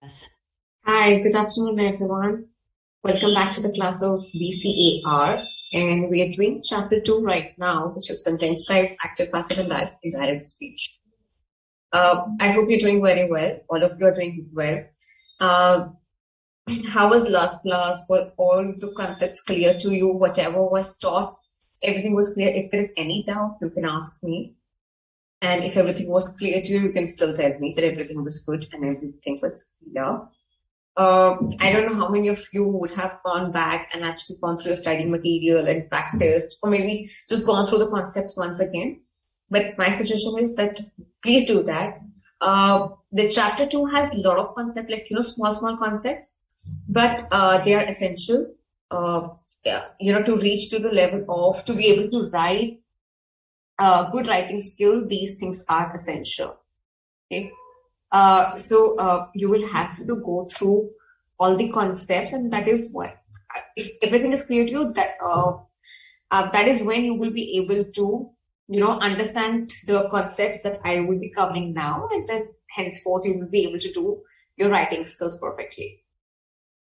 Yes. Hi, good afternoon, everyone. Welcome back to the class of BC&R, and we are doing chapter 2 right now, which is sentence types, active, passive, and indirect speech. I hope you're doing very well. All of you are doing well. Uh, how was last class? Were all the concepts clear to you? Whatever was taught, everything was clear. If there is any doubt, you can ask me. And if everything was clear to you, you can still tell me that everything was good and everything was clear. I don't know how many of you would have gone back and actually gone through your study material and practiced, or maybe just gone through the concepts once again. But my suggestion is that please do that. The chapter 2 has a lot of concepts, like, small concepts, but they are essential, to reach to the level of, to be able to write good writing skill. These things are essential. Okay. So you will have to go through all the concepts, and that is what, if everything is clear to you, that is when you will be able to, understand the concepts that I will be covering now, and then henceforth you will be able to do your writing skills perfectly.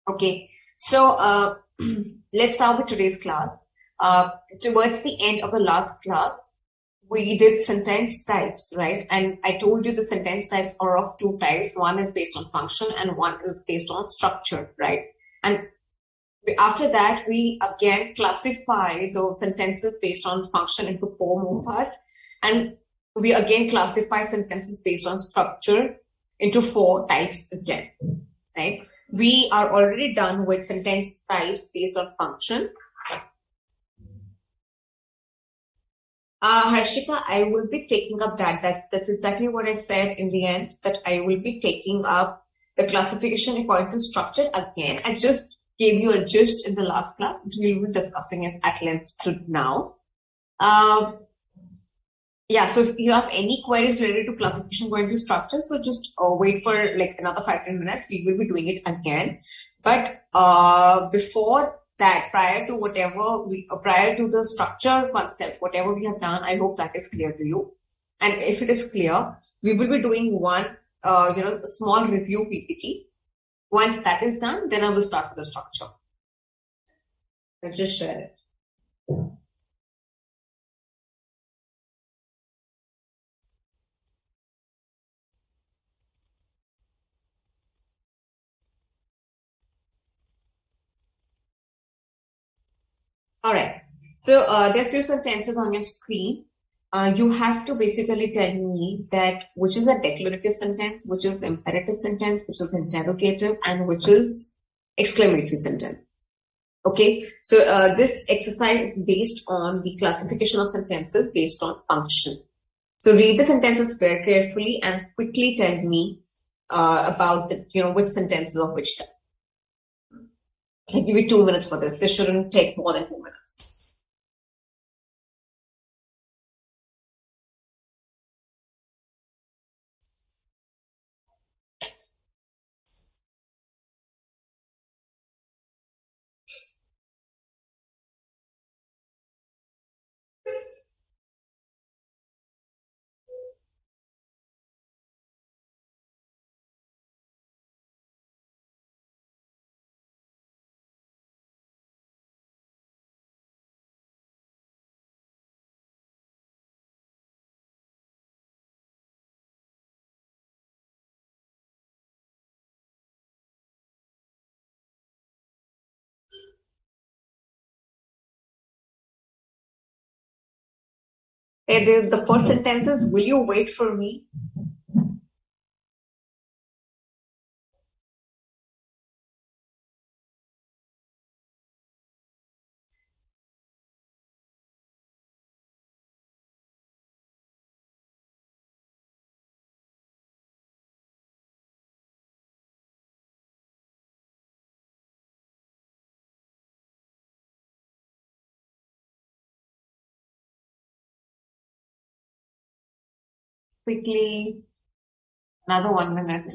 Okay, so let's start with today's class. Towards the end of the last class, we did sentence types, right? And I told you the sentence types are of two types. One is based on function and one is based on structure, right? And after that, we again classify the sentences based on function into four more parts. And we again classify sentences based on structure into four types again, right? We are already done with sentence types based on function. Harshika, I will be taking up that's exactly what I said in the end, that I will be taking up the classification according to structure again. I just gave you a gist in the last class, but we'll be discussing it at length now. Yeah, so if you have any queries related to classification going to structure, so just wait for like another 5-10 minutes. We will be doing it again. But before that, prior to the structure concept, whatever we have done, I hope that is clear to you. And if it is clear, we will be doing one, a small review PPT. Once that is done, then I will start with the structure. I'll just share it. All right. So there are a few sentences on your screen. You have to basically tell me that which is a declarative sentence, which is imperative sentence, which is interrogative, and which is exclamatory sentence. Okay. So this exercise is based on the classification of sentences based on function. So read the sentences very carefully and quickly tell me about which sentences of which type. I'll give you 2 minutes for this. This shouldn't take more than 2 minutes. The first sentence is, will you wait for me? Quickly, another 1 minute.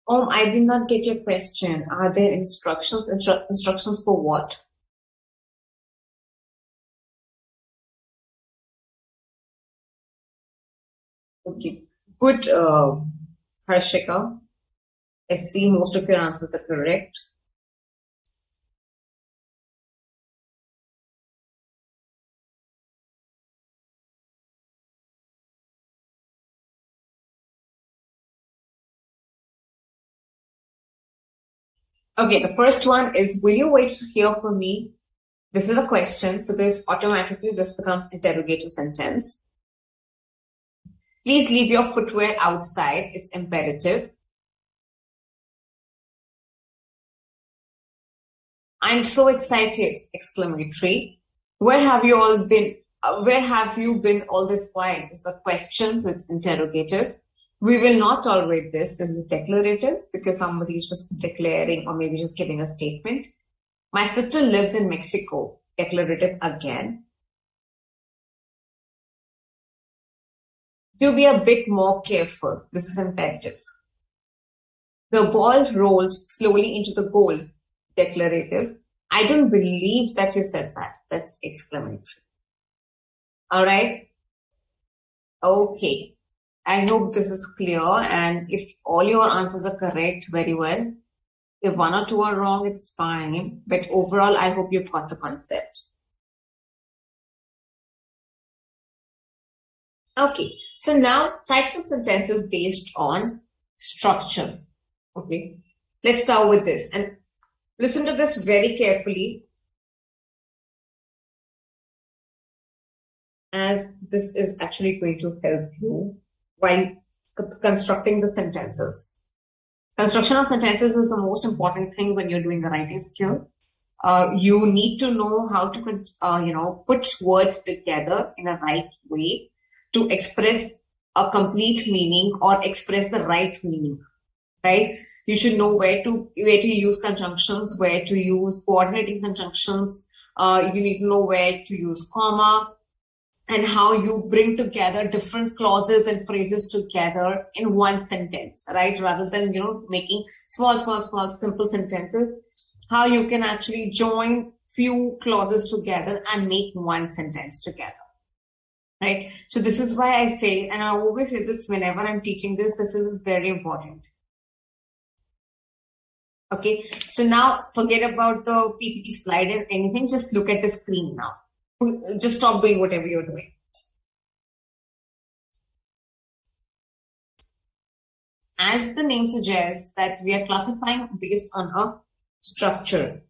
I did not get your question. Are there instructions? Instructions for what? Okay, good, Harshika. I see most of your answers are correct. Okay, the first one is, will you wait to hear from me? This is a question, so this automatically this becomes interrogative sentence. Please leave your footwear outside. It's imperative. I'm so excited! Exclamatory. Where have you all been? Where have you been all this while? It's a question, so it's interrogative. We will not tolerate this. This is declarative because somebody is just declaring or maybe just giving a statement. My sister lives in Mexico. Declarative again. Do be a bit more careful. This is imperative. The ball rolled slowly into the goal. Declarative. I don't believe that you said that. That's exclamatory. All right. Okay. I hope this is clear. And if all your answers are correct, very well. If one or two are wrong, it's fine. But overall, I hope you've got the concept. Okay. So now types of sentences based on structure. Okay. Let's start with this. And listen to this very carefully, as this is actually going to help you while constructing the sentences. Construction of sentences is the most important thing when you're doing the writing skill. You need to know how to, put words together in a right way to express a complete meaning or express the right meaning, right? You should know where to use conjunctions, where to use coordinating conjunctions. You need to know where to use comma and how you bring together different clauses and phrases together in one sentence, right? Rather than, making small, simple sentences, how you can actually join few clauses together and make one sentence together, right? So this is why I say, and I always say this whenever I'm teaching this, this is very important. Okay, so now forget about the PPT slide and anything, just look at the screen now. Just stop doing whatever you're doing. As the name suggests, that we are classifying based on a structure.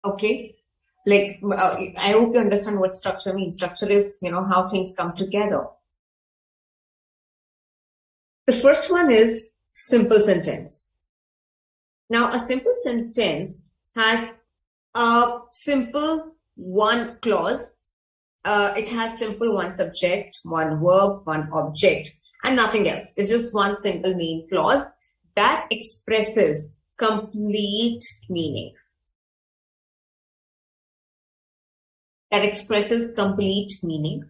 Okay, like I hope you understand what structure means. Structure is, how things come together. The first one is simple sentence. Now, a simple sentence has a simple one clause. It has simple one subject, one verb, one object, and nothing else. It's just one single main clause that expresses complete meaning. That expresses complete meaning.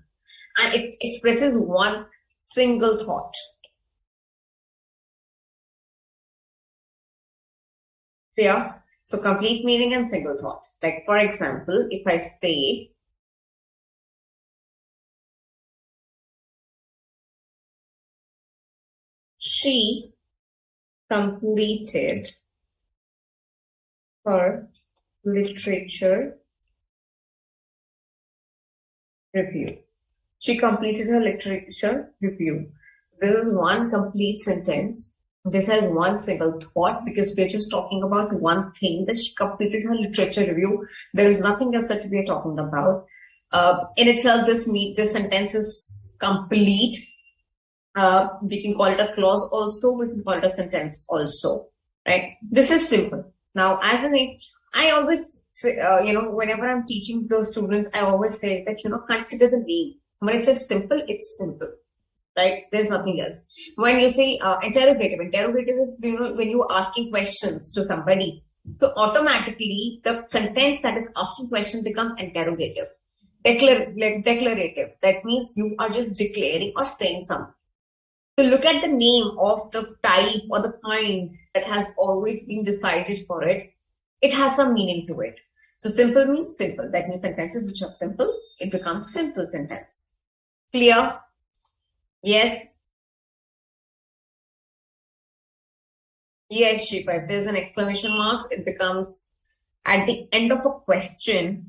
And it expresses one single thought. Yeah. So complete meaning and single thought. Like, for example, if I say, she completed her literature review. She completed her literature review. This is one complete sentence. This has one single thought because we're just talking about one thing, that she completed her literature review. There is nothing else that we are talking about. In itself, this sentence is complete. We can call it a clause also. We can call it a sentence also, right? This is simple. Now, as a name, I always say, whenever I'm teaching those students, I always say that, consider the name. When it says simple, it's simple. Right? There's nothing else. When you say interrogative is, when you're asking questions to somebody. So automatically the sentence that is asking question becomes interrogative. declarative. That means you are just declaring or saying something. So look at the name of the type or the kind that has always been decided for it. It has some meaning to it. So simple means simple. That means sentences which are simple, it becomes simple sentence. Clear? Yes? Yes, Shifa. If there's an exclamation mark, it becomes at the end of a question.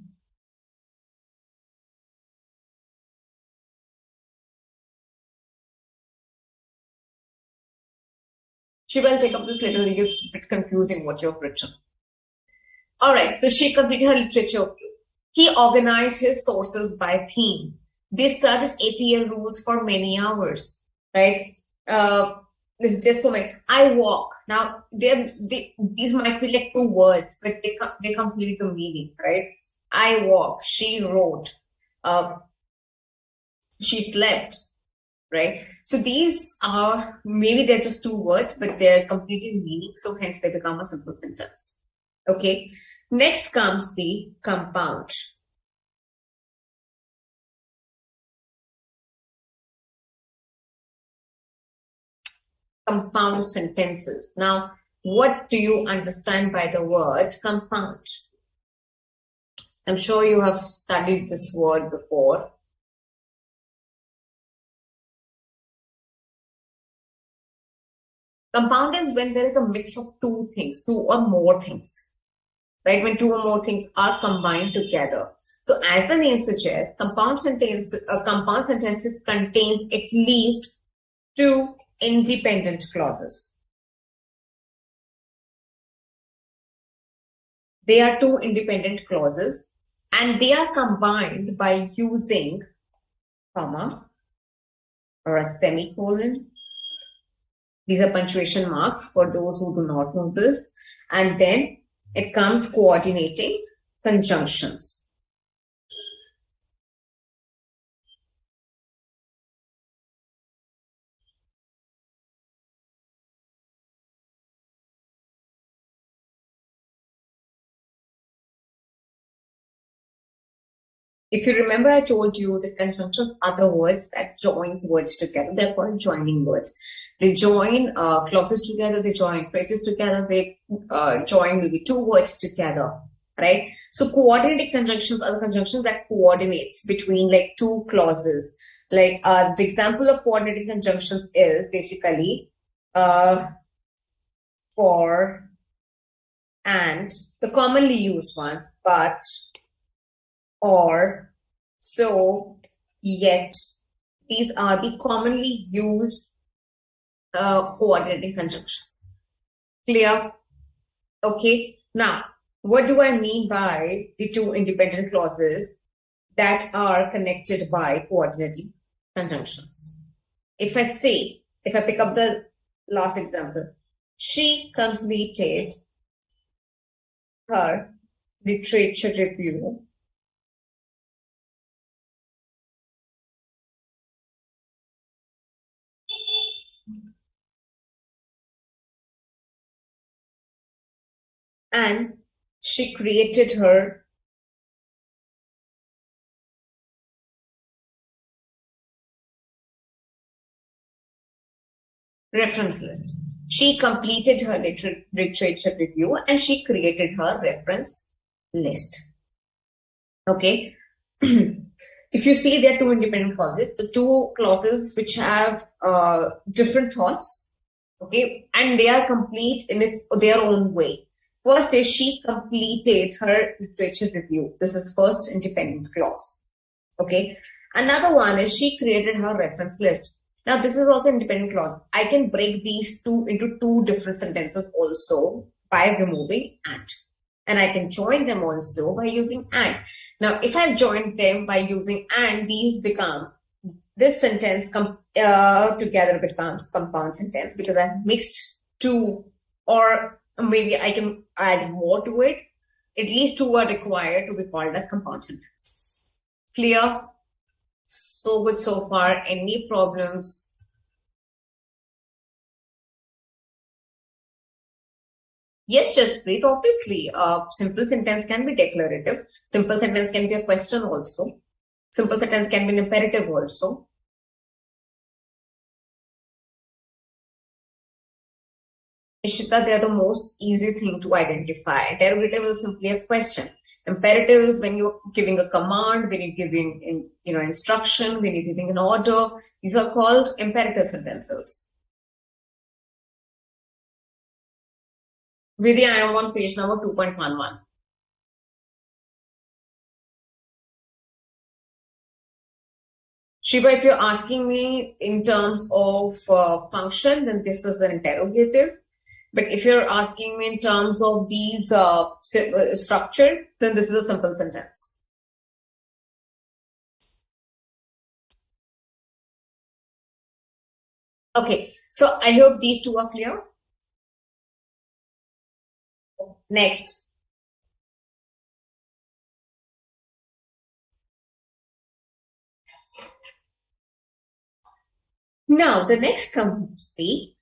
She will take up this little, it's a bit confusing what you've written. Alright, so she completed her literature. He organized his sources by theme. They studied APL rules for many hours, right? There's so many. I walk. Now, these might be like two words, but they complete the meaning, right? I walk. She wrote. She slept, right? So these are, maybe they're just two words, but they're completing meaning. So hence they become a simple sentence. Okay. Next comes the compound. Compound sentences. Now, what do you understand by the word compound? I'm sure you have studied this word before. Compound is when there is a mix of two things, two or more things, right? When two or more things are combined together. So as the name suggests, compound sentences contains at least two independent clauses. They are two independent clauses and they are combined by using comma or a semicolon. These are punctuation marks for those who do not know this. And then it comes coordinating conjunctions. If you remember, I told you that conjunctions are the words that joins words together. They're called joining words. They join clauses together. They join phrases together. They join maybe two words together, right? So coordinating conjunctions are the conjunctions that coordinates between like two clauses. Like the example of coordinating conjunctions is basically for, and, the commonly used ones, but, or, so, yet. These are the commonly used coordinating conjunctions. Clear? Okay. Now, what do I mean by the two independent clauses that are connected by coordinating conjunctions? If I pick up the last example, she completed her literature review and she created her reference list. She completed her literature review and she created her reference list. Okay. If you see, there are two independent clauses, the two clauses which have different thoughts, okay, and they are complete in their own way. First is she completed her literature review. This is first independent clause. Okay. Another one is she created her reference list. Now, this is also independent clause. I can break these two into two different sentences also by removing and. And I can join them also by using and. Now, if I've joined them by using and, these become, this sentence together becomes compound sentence because I've mixed two, or maybe I can add more to it. At least two are required to be called as compound sentence. Clear? So good so far. Any problems? Yes, Jaspreet, obviously, simple sentence can be declarative. Simple sentence can be a question also. Simple sentence can be an imperative also. Ishita, they are the most easy thing to identify. Interrogative is simply a question. Imperative is when you're giving a command, when you're giving instruction, when you're giving an order. These are called imperative sentences. Vidya, I am on page number 2.11. Shiva, if you're asking me in terms of function, then this is an interrogative. But if you're asking me in terms of these structure, then this is a simple sentence. Okay, so I hope these two are clear. Next. Now, the next comes the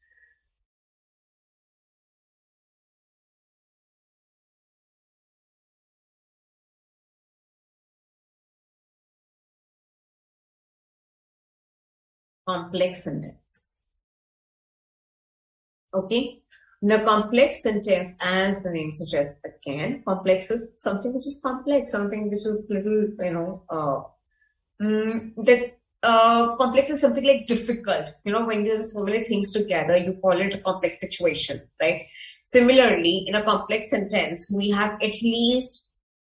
complex sentence. Okay. Now, complex sentence, as the name suggests, again, complex is something which is complex, something which is little, complex is something like difficult. When there's so many things together, you call it a complex situation, right? Similarly, in a complex sentence, we have at least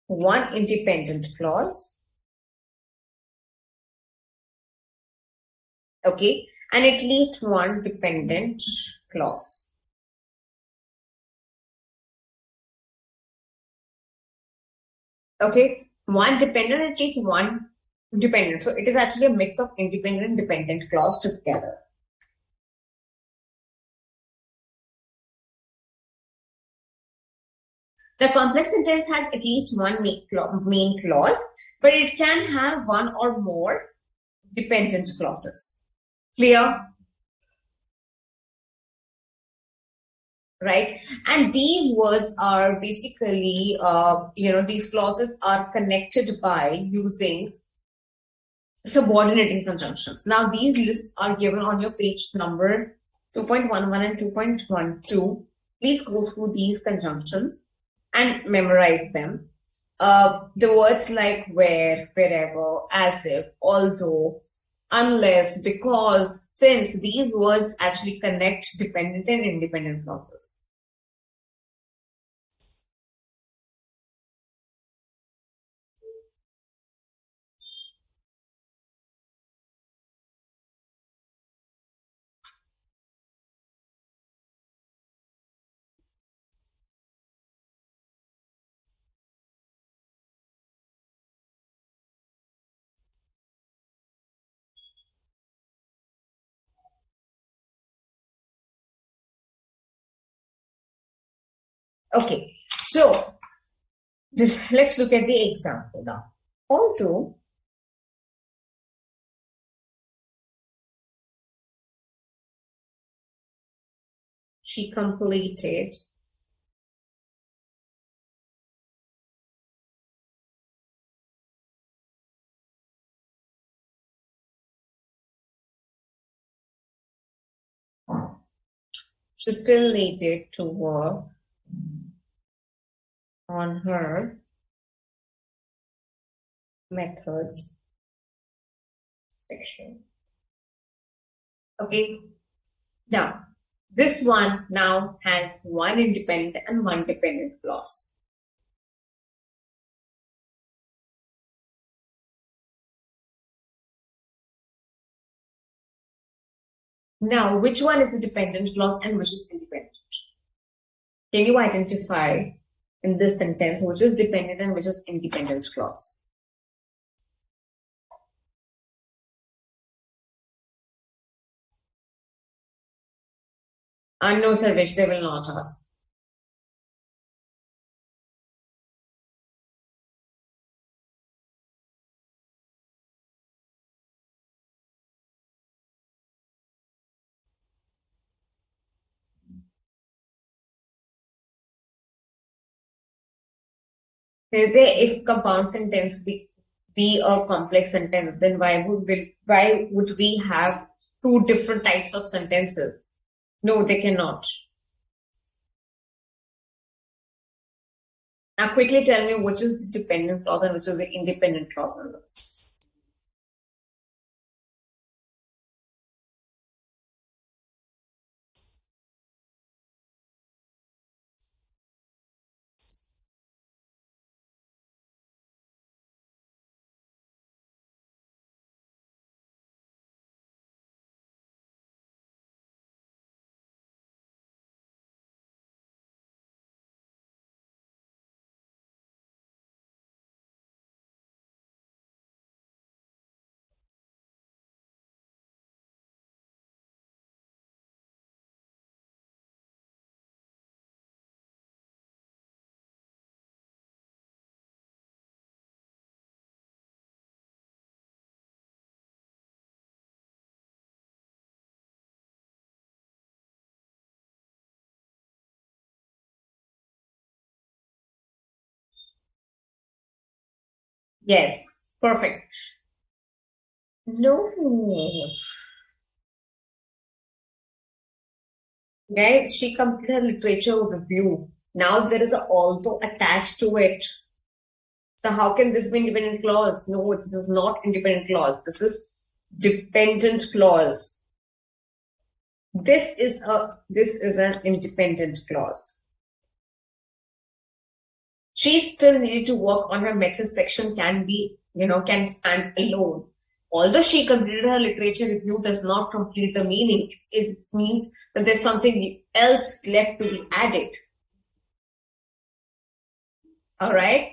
one independent clause. Okay, and at least one dependent clause. Okay, one dependent, at least one dependent. So it is actually a mix of independent and dependent clause together. The complex sentence has at least one main clause, but it can have one or more dependent clauses. Clear? Right? And these words are basically, these clauses are connected by using subordinating conjunctions. Now, these lists are given on your page number 2.11 and 2.12. Please go through these conjunctions and memorize them. The words like where, wherever, as if, although, unless, because, since, these words actually connect dependent and independent clauses. Okay, so let's look at the example now. Although she completed she still needed to work on her methods section. Okay, now this one now has one independent and one dependent clause. Now, which one is a dependent clause and which is independent? Can you identify in this sentence which is dependent and which is independent clause? No, sir, which they will not ask. If compound sentence be a complex sentence, then why would we have two different types of sentences? No, they cannot. Now quickly tell me which is the dependent clause and which is the independent clause in this. Yes, perfect. No. Guys, she completed her literature review. Now there is a although attached to it. So how can this be independent clause? No, this is not independent clause. This is dependent clause. This is an independent clause. She still needed to work on her method section can stand alone. Although she completed her literature review does not complete the meaning. It means that there's something else left to be added. All right.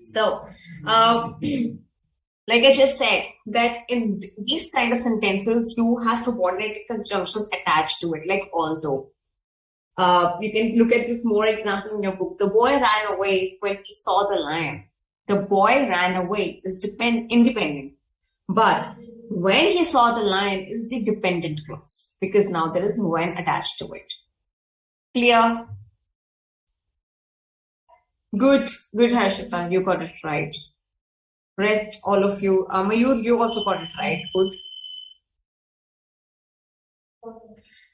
So, like I just said, that in these kind of sentences, you have subordinate conjunctions attached to it, like although. You can look at this more example in your book. The boy ran away when he saw the lion. The boy ran away is independent. But when he saw the lion is the dependent clause because now there is when attached to it. Clear? Good, Harshita, you got it right. Rest, all of you. Mayur, you also got it right. Good.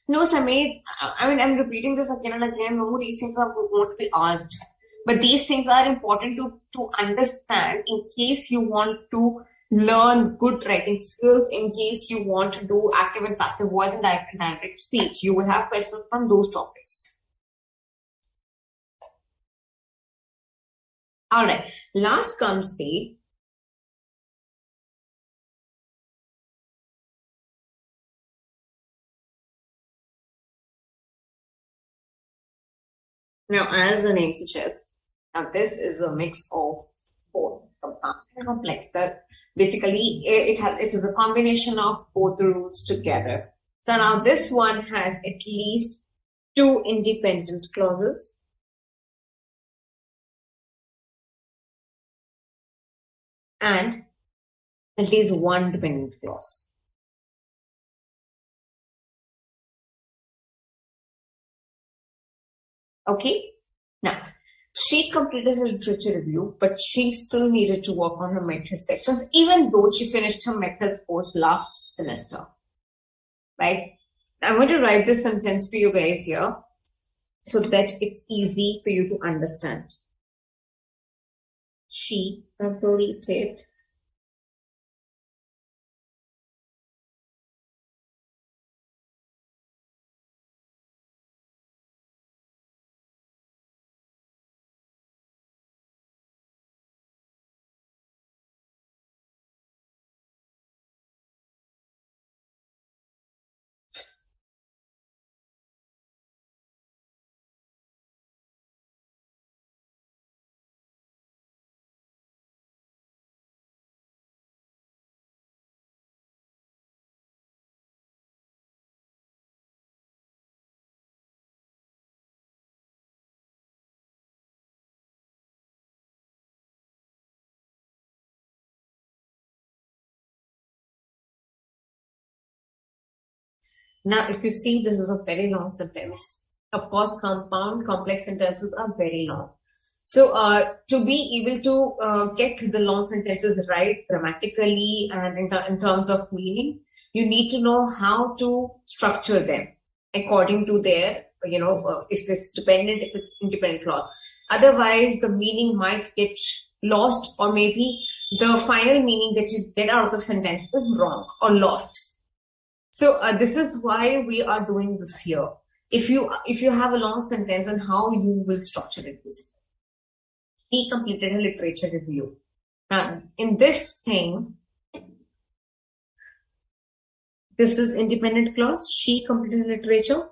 No, Sameer, I mean, I'm repeating this again and again. No, these things are going to be asked. But these things are important to understand in case you want to learn good writing skills, in case you want to do active and passive voice and direct speech. You will have questions from those topics. All right. Last comes the now, as the name suggests, now this is a mix of both compound and complex. That basically it is a combination of both the rules together. So now this one has at least two independent clauses and at least one dependent clause. Okay. Now, she completed her literature review, but she still needed to work on her method sections, even though she finished her methods course last semester. Right? I'm going to write this sentence for you guys here so that it's easy for you to understand. She completed Now, if you see, this is a very long sentence. Of course, compound complex sentences are very long. So to be able to get the long sentences right grammatically and in terms of meaning, you need to know how to structure them according to their, if it's dependent, if it's independent clause. Otherwise, the meaning might get lost, or maybe the final meaning that you get out of the sentence is wrong or lost. So this is why we are doing this here. If you have a long sentence, then how you will structure it is. He completed a literature review. Now, in this thing, this is independent clause. She completed a literature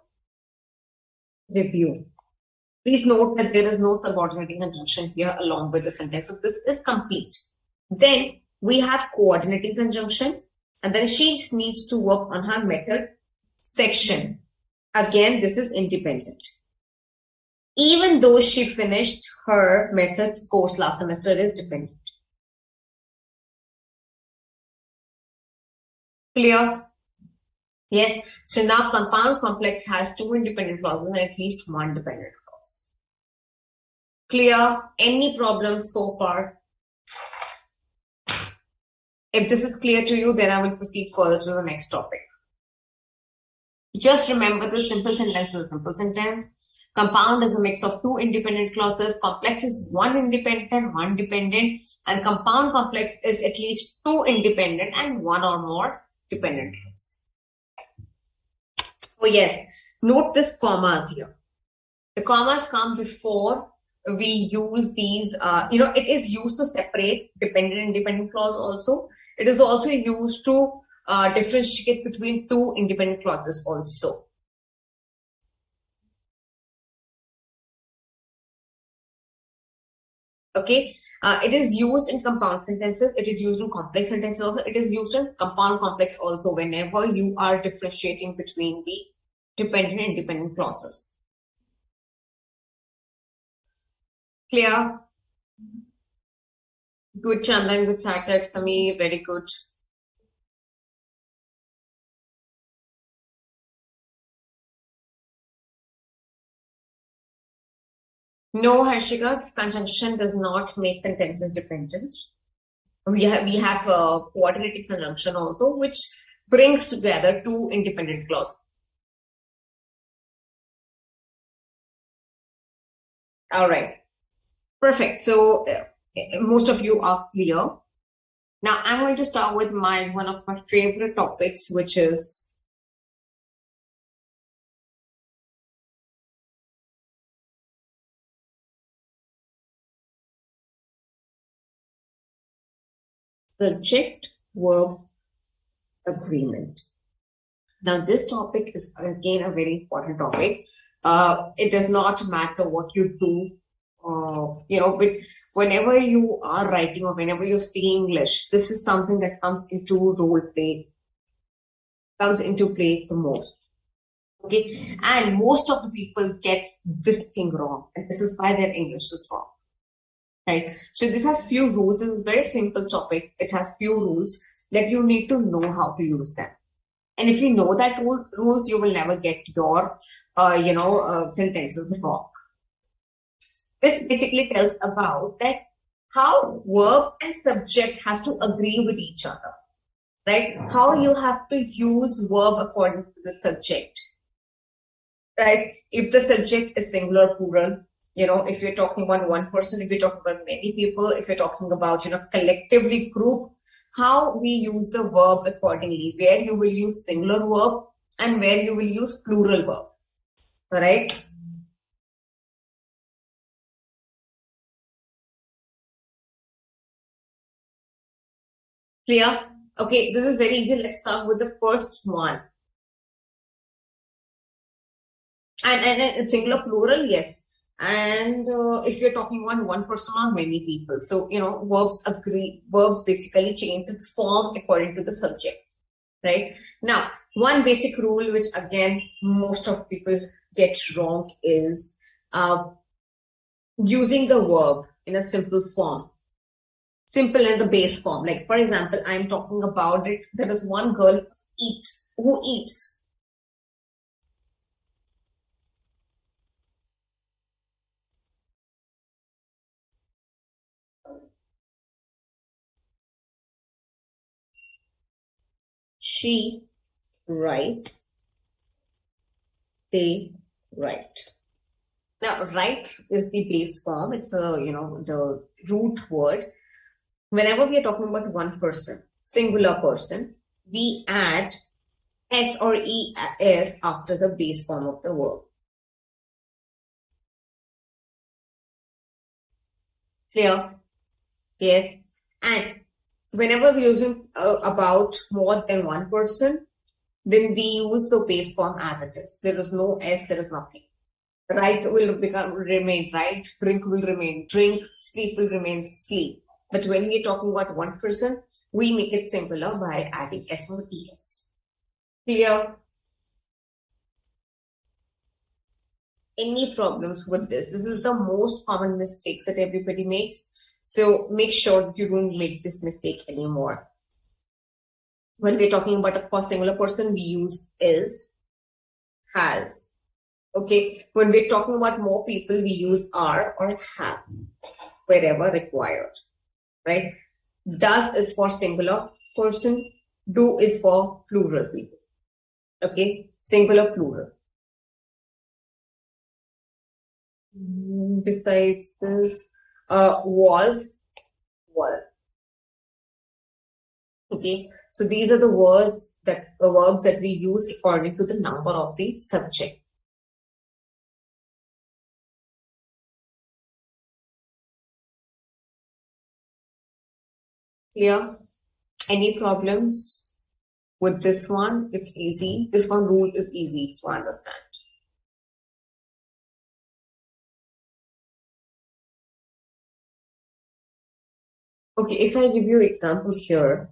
review. Please note that there is no subordinating conjunction here along with the sentence. So this is complete. Then we have coordinating conjunction, and then she needs to work on her method section. Again, this is independent. Even though she finished her methods course last semester, it is dependent. Clear? Yes. So now compound complex has two independent clauses and at least one dependent clause. Clear? Any problems so far? If this is clear to you, then I will proceed further to the next topic. Just remember, the simple sentence is a simple sentence. Compound is a mix of two independent clauses. Complex is one independent, one dependent. And compound complex is at least two independent and one or more dependent clause. Oh yes, note this commas here. The commas come before we use these, it is used to separate dependent and independent clause also. It is also used to differentiate between two independent clauses also. Okay, it is used in compound sentences. It is used in complex sentences also. It is used in compound complex also whenever you are differentiating between the dependent and independent clauses. Clear? Good, Chandan. Good, Sarthak. Samir. Very good. No, Harshika, conjunction does not make sentences dependent. We have coordinating conjunction also, which brings together two independent clauses. All right, perfect. So most of you are clear. Now I'm going to start with one of my favorite topics, which is subject-verb agreement. Now, this topic is again a very important topic. It does not matter what you do, but whenever you are writing or whenever you're speaking English, this is something that comes into play the most. Okay, and most of the people get this thing wrong, and this is why their English is wrong. Right. So this has few rules. This is a very simple topic. It has few rules that you need to know how to use them. And if you know that rules, you will never get your, sentences wrong. This basically tells about that how verb and subject has to agree with each other, right? How you have to use verb according to the subject, right? If the subject is singular, plural, if you're talking about one person, if you're talking about many people, if you're talking about, collectively group, how we use the verb accordingly, where you will use singular verb and where you will use plural verb, all right? Clear? Okay, this is very easy. Let's start with the first one. And singular, plural, yes. And if you're talking about one person or many people, so verbs basically change its form according to the subject, right? Now, one basic rule which again most of people get wrong is using the verb in a simple form, simple in the base form. Like for example, I'm talking about it. There is one girl who eats. She writes, they write. Now, write is the base form. It's the root word. Whenever we are talking about one person, singular person, we add S or ES after the base form of the verb. Clear? Yes. And whenever we're using about more than one person, then we use the base form as it is. There is no S, there is nothing. Write will remain write, drink will remain drink, sleep will remain sleep. But when we are talking about one person, we make it singular by adding S or ES. Clear? Any problems with this? This is the most common mistakes that everybody makes. So make sure that you don't make this mistake anymore. When we're talking about, of course, singular person, we use is, has. Okay. When we're talking about more people, we use are or have wherever required. Right? Does is for singular person. Do is for plural people. Okay. Singular, plural. Besides this, was, were. Okay, so these are the verbs that we use according to the number of the subject. Clear? Any problems with this one? It's easy. This one rule is easy to understand. Okay, if I give you example here.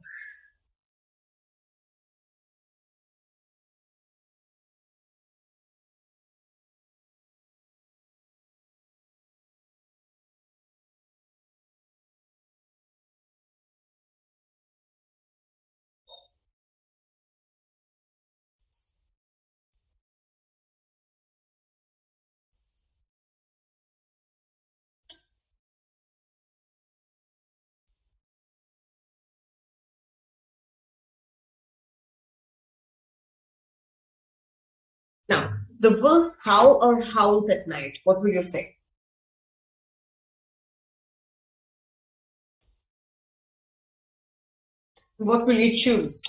Now, the wolf howl or howls at night. What will you say? What will you choose?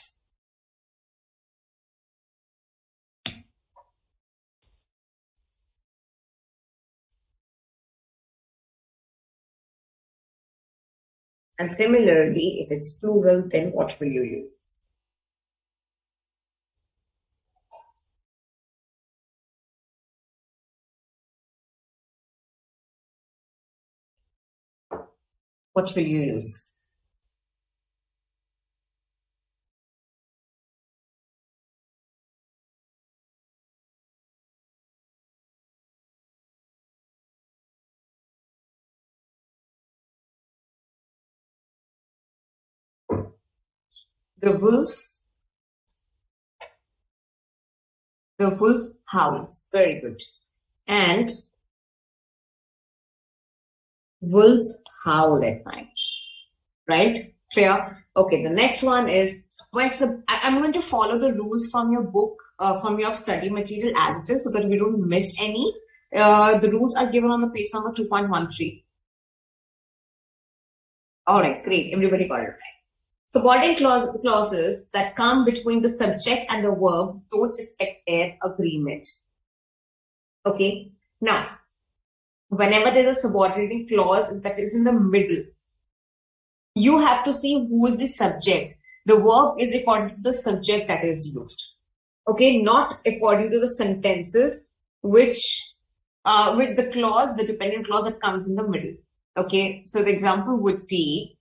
And similarly, if it's plural, then what will you use? What will you use? The wolf howls. Very good. And wolves howl at night. Right? Clear? Okay, the next one is I'm going to follow the rules from your book, from your study material as it is, so that we don't miss any. The rules are given on the page number 2.13. All right, great. Everybody got it right. Subordinate clauses that come between the subject and the verb don't affect their agreement. Okay. Now, whenever there's a subordinating clause that is in the middle, you have to see who is the subject. The verb is according to the subject that is used. Okay, not according to the sentences which with the clause, the dependent clause that comes in the middle. Okay, so the example would be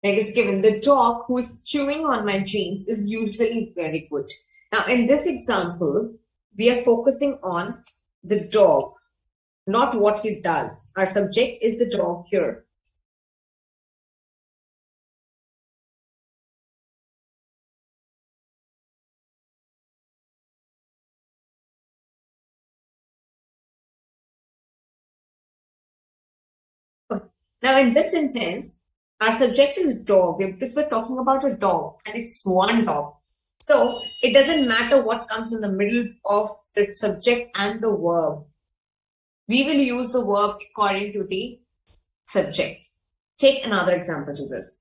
like it's given, the dog who is chewing on my jeans is usually very good. Now, in this example, we are focusing on the dog, not what he does. Our subject is the dog here. Now, in this sentence, our subject is dog because we're talking about a dog and it's one dog. So it doesn't matter what comes in the middle of the subject and the verb. We will use the verb according to the subject. Take another example to this.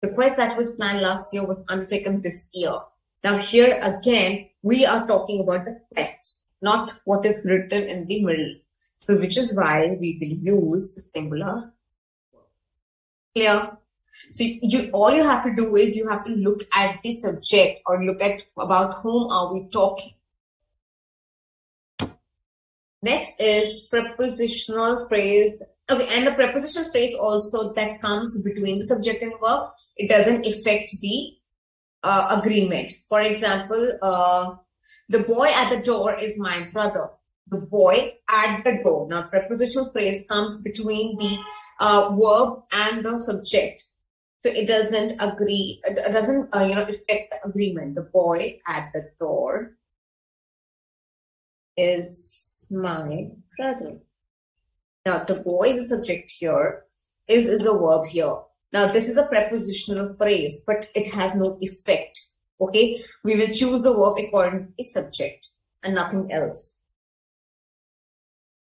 The quest that was planned last year was undertaken this year. Now here again, we are talking about the quest, not what is written in the middle. So which is why we will use the singular. Clear? So all you have to do is you have to look at the subject or look at about whom are we talking. Next is prepositional phrase. Okay, and the prepositional phrase also that comes between the subject and verb, it doesn't affect the agreement. For example, the boy at the door is my brother. The boy at the door. Now, prepositional phrase comes between the verb and the subject. So it doesn't agree, it doesn't affect the agreement. The boy at the door is my brother. Now the boy is a subject here, is a verb here. Now this is a prepositional phrase, but it has no effect. Okay, we will choose the verb according to the subject and nothing else.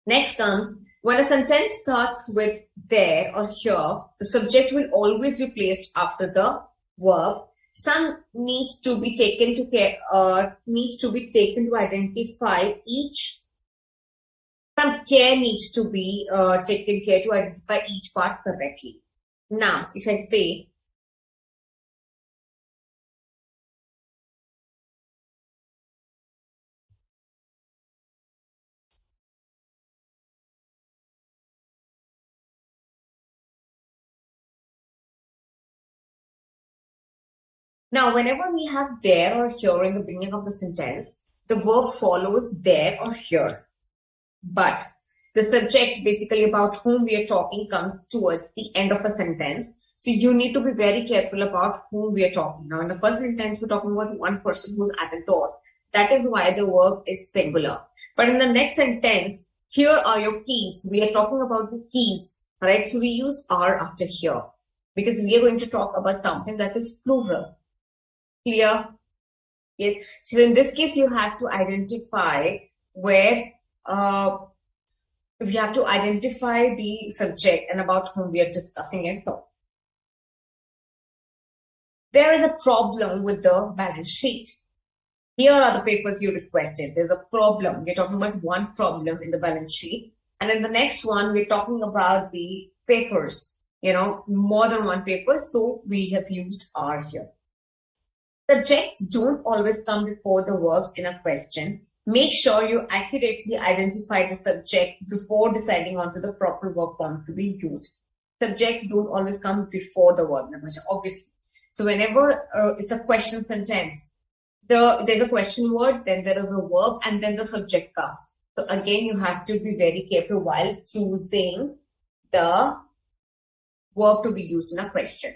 Next comes, when a sentence starts with there or here, the subject will always be placed after the verb. Some needs to be taken to identify each. Some care needs to be taken care to identify each part correctly. Now, if I say, now whenever we have there or here in the beginning of the sentence, the verb follows there or here. But the subject, basically about whom we are talking, comes towards the end of a sentence. So you need to be very careful about whom we are talking. Now, in the first sentence, we're talking about one person who's at the door. That is why the verb is singular. But in the next sentence, here are your keys. We are talking about the keys, right? So we use are after here because we are going to talk about something that is plural. Clear? Yes. So in this case, you have to identify where we have to identify the subject and about whom we are discussing it. There is a problem with the balance sheet. Here are the papers you requested. There's a problem. We're talking about one problem in the balance sheet. And in the next one, we're talking about the papers, more than one paper. So we have used are here. Subjects don't always come before the verbs in a question. Make sure you accurately identify the subject before deciding on to the proper verb form to be used. Subjects don't always come before the verb, obviously. So whenever it's a question sentence, there's a question word, then there is a verb, and then the subject comes. So again, you have to be very careful while choosing the verb to be used in a question.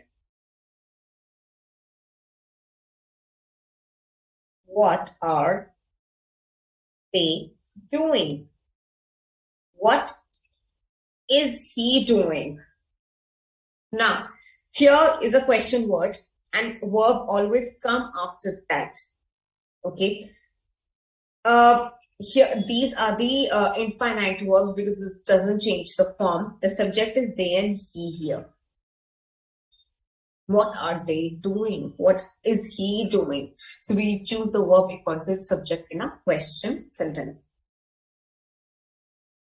What are they doing? What is he doing? Now, here is a question word and verb always come after that. Okay. Here, these are the infinite verbs because this doesn't change the form. The subject is they and he here. What are they doing? What is he doing? So we choose the verb equal to the subject in a question sentence.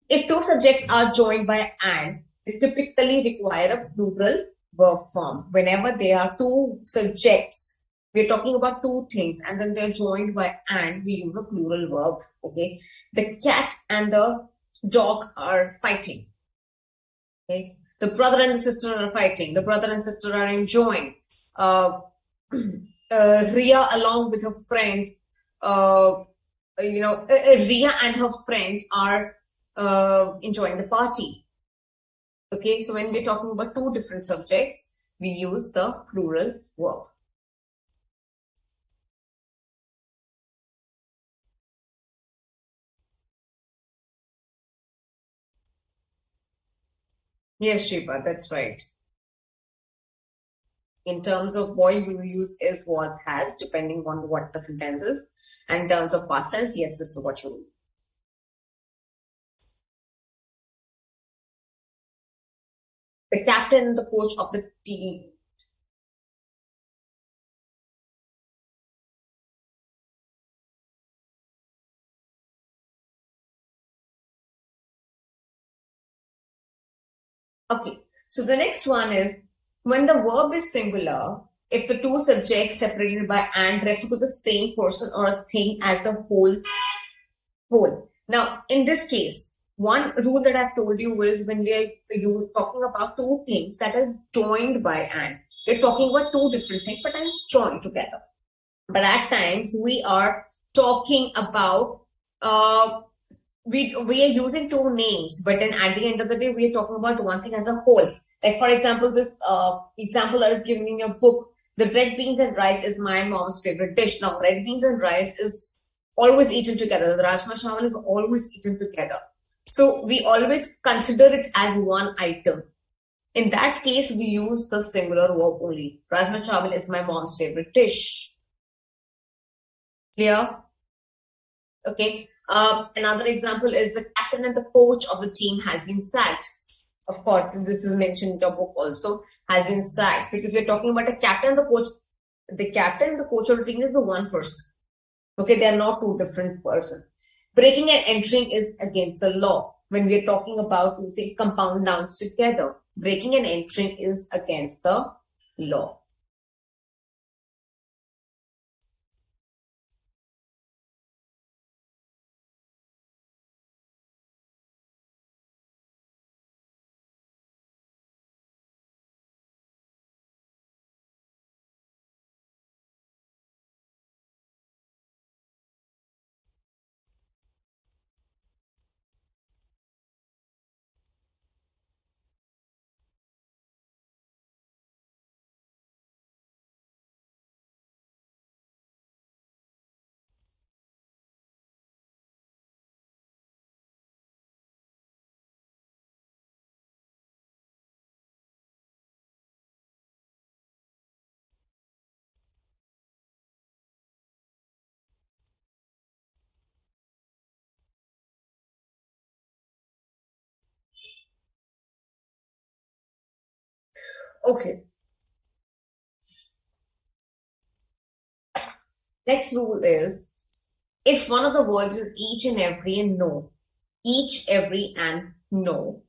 If two subjects are joined by and, they typically require a plural verb form. Whenever there are two subjects, we're talking about two things, and then they're joined by and, we use a plural verb. Okay, the cat and the dog are fighting. Okay, the brother and the sister are fighting. The brother and sister are enjoying. Ria, along with her friend, Ria and her friend are enjoying the party. Okay, so when we're talking about two different subjects, we use the plural verb. Yes, Shiva, that's right. In terms of boy, we will use is, was, has, depending on what the sentence is. And in terms of past tense, yes, this is what you will. The captain and the coach of the team. Okay, so the next one is when the verb is singular, if the two subjects separated by and refer to the same person or a thing as a whole. Now, in this case, one rule that I've told you is when we are talking about two things that is joined by and, we're talking about two different things, but it's joined together. But at times we are talking about we are using two names, but then at the end of the day, we are talking about one thing as a whole. Like for example, this example that is given in your book, the red beans and rice is my mom's favorite dish. Now, red beans and rice is always eaten together. The rajma chawal is always eaten together. So we always consider it as one item. In that case, we use the singular verb only. Rajma chawal is my mom's favorite dish. Clear? Okay. Another example is the captain and the coach of the team has been sacked. Of course, this is mentioned in the book also, has been sacked, because we're talking about a captain and the coach. The captain and the coach of the team is the one person. Okay, they are not two different persons. Breaking and entering is against the law. When we are talking about two things, compound nouns together, breaking and entering is against the law. Okay. Next rule is, if one of the words is each and every and no, each, every, and no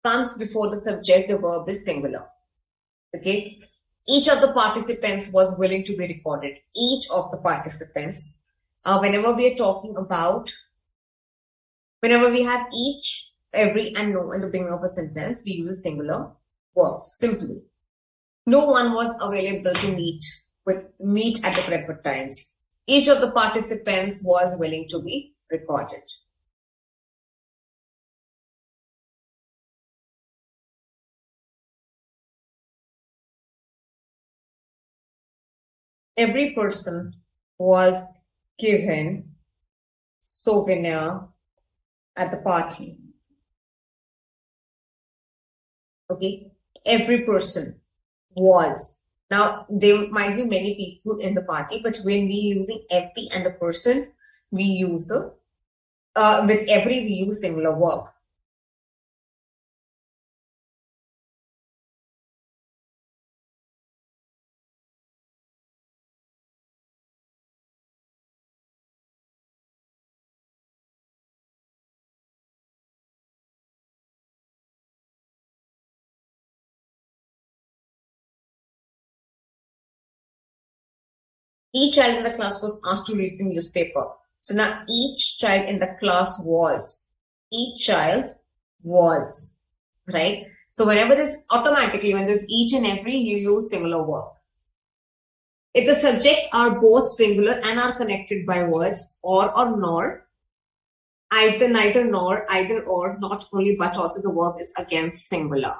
comes before the subject, the verb is singular. Okay. Each of the participants was willing to be recorded. Each of the participants. Whenever we are talking about, whenever we have each, every, and no in the beginning of a sentence, we use a singular verb. Simply. No one was available to meet at the preferred times. Each of the participants was willing to be recorded. Every person was given souvenir at the party. Okay, every person was. Now, there might be many people in the party, but when we using every and the person, we use with every we use singular verb. Each child in the class was asked to read the newspaper. So now each child in the class was. Each child was. Right? So whenever there's automatically, when there's each and every, you use singular verb. If the subjects are both singular and are connected by words or nor, either, neither, nor, either, or, not only, but also the verb is again singular.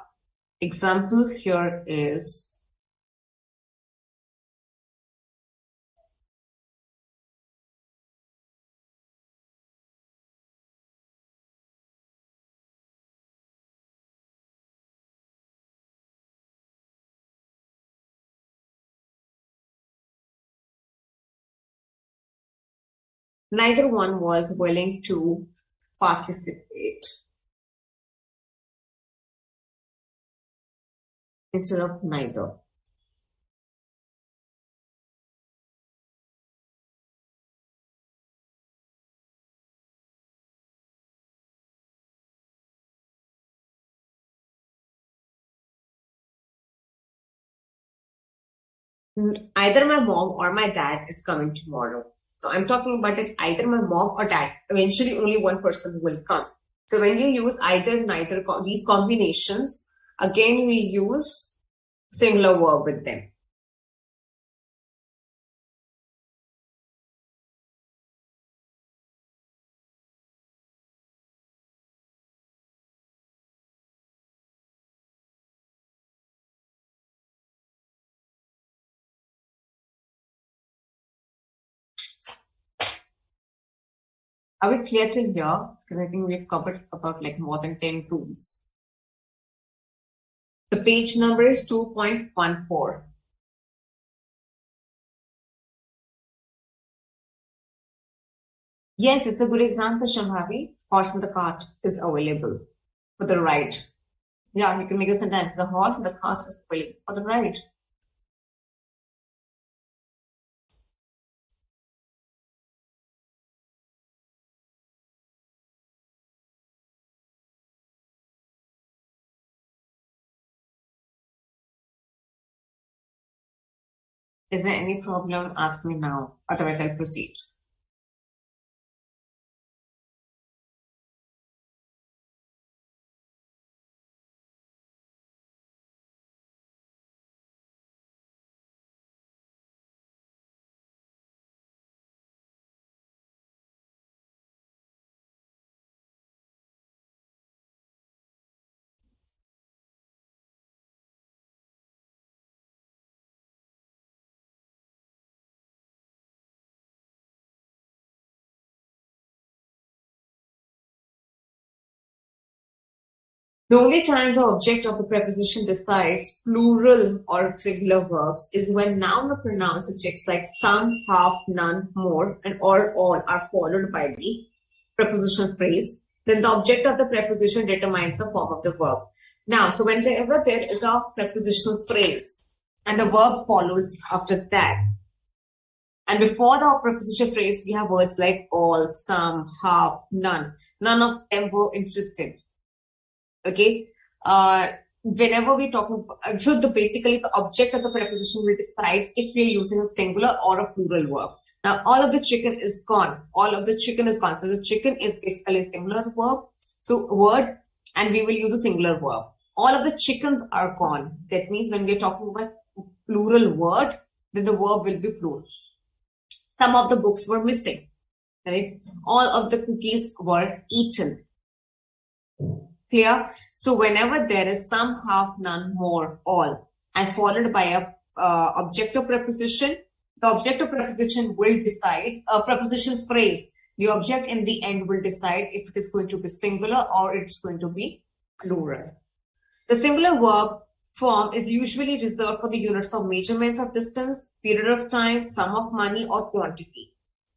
Example here is neither one was willing to participate instead of neither. Either my mom or my dad is coming tomorrow. So I'm talking about it, either my mom or dad. Eventually only one person will come. So when you use either, neither, these combinations, again we use singular verb with them. Are we clear till here? Because I think we've covered about like more than 10 rules. The page number is 2.14. Yes, it's a good example, Shambhavi. Horse in the cart is available for the ride. Yeah, you can make a sentence. The horse in the cart is available for the ride. Is there any problem? Ask me now. Otherwise, I'll proceed. The only time the object of the preposition decides plural or singular verbs is when noun or pronoun subjects like some, half, none, more, and or all are followed by the prepositional phrase. Then the object of the preposition determines the form of the verb. Now, so whenever there is a prepositional phrase and the verb follows after that, and before the preposition phrase, we have words like all, some, half, none. None of them were interested. Okay. Whenever we talk about, so basically the object of the preposition will decide if we are using a singular or a plural verb. Now, all of the chicken is gone. All of the chicken is gone. So the chicken is basically a singular verb. So word, and we will use a singular verb. All of the chickens are gone. That means when we are talking about plural word, then the verb will be plural. Some of the books were missing. Right? All of the cookies were eaten. Clear? So whenever there is some, half, none, more, all, and followed by a objective preposition, the objective preposition will decide a preposition phrase. The object in the end will decide if it is going to be singular or it's going to be plural. The singular verb form is usually reserved for the units of measurements of distance, period of time, sum of money, or quantity.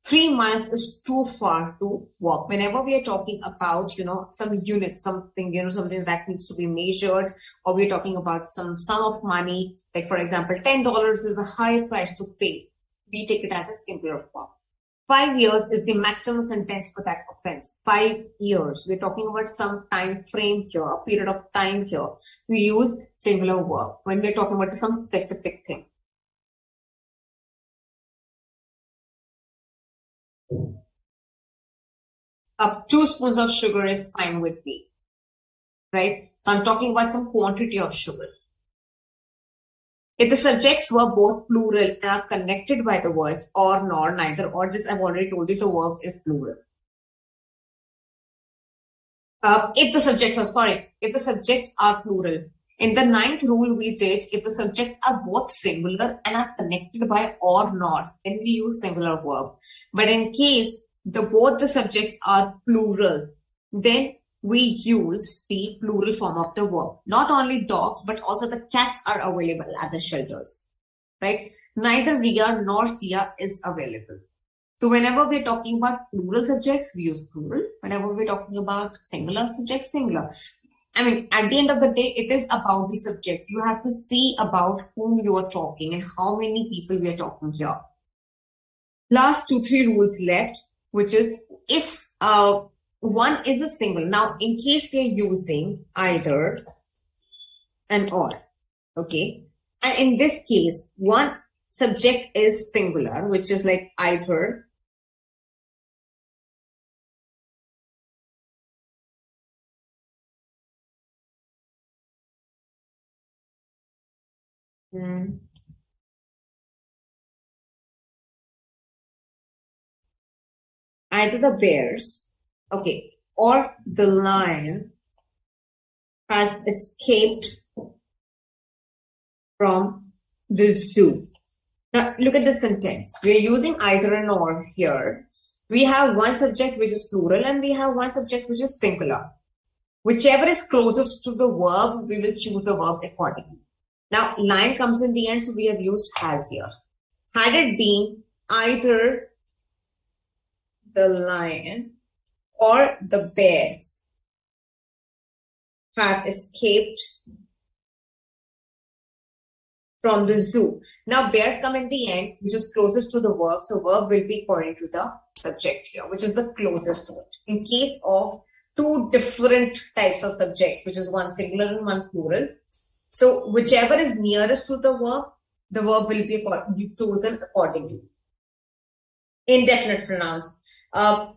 3 miles is too far to walk. Whenever we are talking about, some unit, something, something that needs to be measured, or we're talking about some sum of money, like for example, $10 is a high price to pay. We take it as a singular form. 5 years is the maximum sentence for that offense. 5 years. We're talking about some time frame here, a period of time here. We use singular verb when we're talking about some specific thing. 2 spoons of sugar is fine with me, right? So I'm talking about some quantity of sugar. If the subjects were both plural and are connected by the words or nor, neither or, this I've already told you the verb is plural. If the subjects are plural. In the 9th rule we did, if the subjects are both singular and are connected by or nor, then we use singular verb. But in case both the subjects are plural, then we use the plural form of the verb. Not only dogs, but also the cats are available at the shelters, right? Neither Ria nor Sia is available. So whenever we're talking about plural subjects, we use plural. Whenever we're talking about singular subjects, singular. I mean, at the end of the day, it is about the subject. You have to see about whom you are talking and how many people we are talking here. Last 2-3 rules left, which is if one is a single. Now, in case we are using either and or, okay? And in this case, one subject is singular, which is like either. Either the bears, okay, or the lion has escaped from the zoo. Now, look at the sentence. We are using either and or here. We have one subject which is plural and we have one subject which is singular. Whichever is closest to the verb, we will choose the verb accordingly. Now, lion comes in the end, so we have used has here. Had it been either the lion or the bears have escaped from the zoo. Now, bears come in the end, which is closest to the verb. So, verb will be according to the subject here, which is the closest to it. In case of 2 different types of subjects, which is one singular and one plural. So, whichever is nearest to the verb will be chosen accordingly. Indefinite pronouns.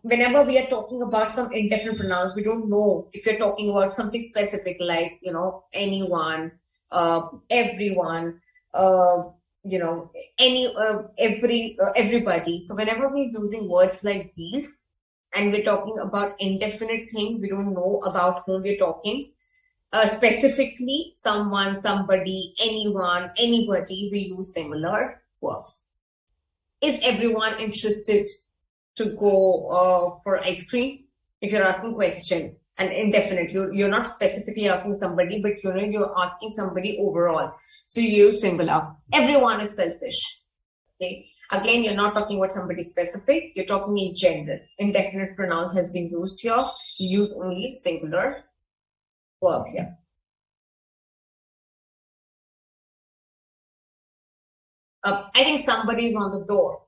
Whenever we are talking about some indefinite pronouns, we don't know if you're talking about something specific like, anyone, everyone, everybody. So whenever we're using words like these and we're talking about indefinite things, we don't know about whom we're talking. Specifically, someone, somebody, anyone, anybody, we use similar verbs. Is everyone interested to go for ice cream? If you're asking question and indefinite, you're not specifically asking somebody, but you're asking somebody overall. So you use singular. Everyone is selfish. Okay. Again, you're not talking about somebody specific. You're talking in general. Indefinite pronouns has been used here. You use only singular verb here. I think somebody is on the door,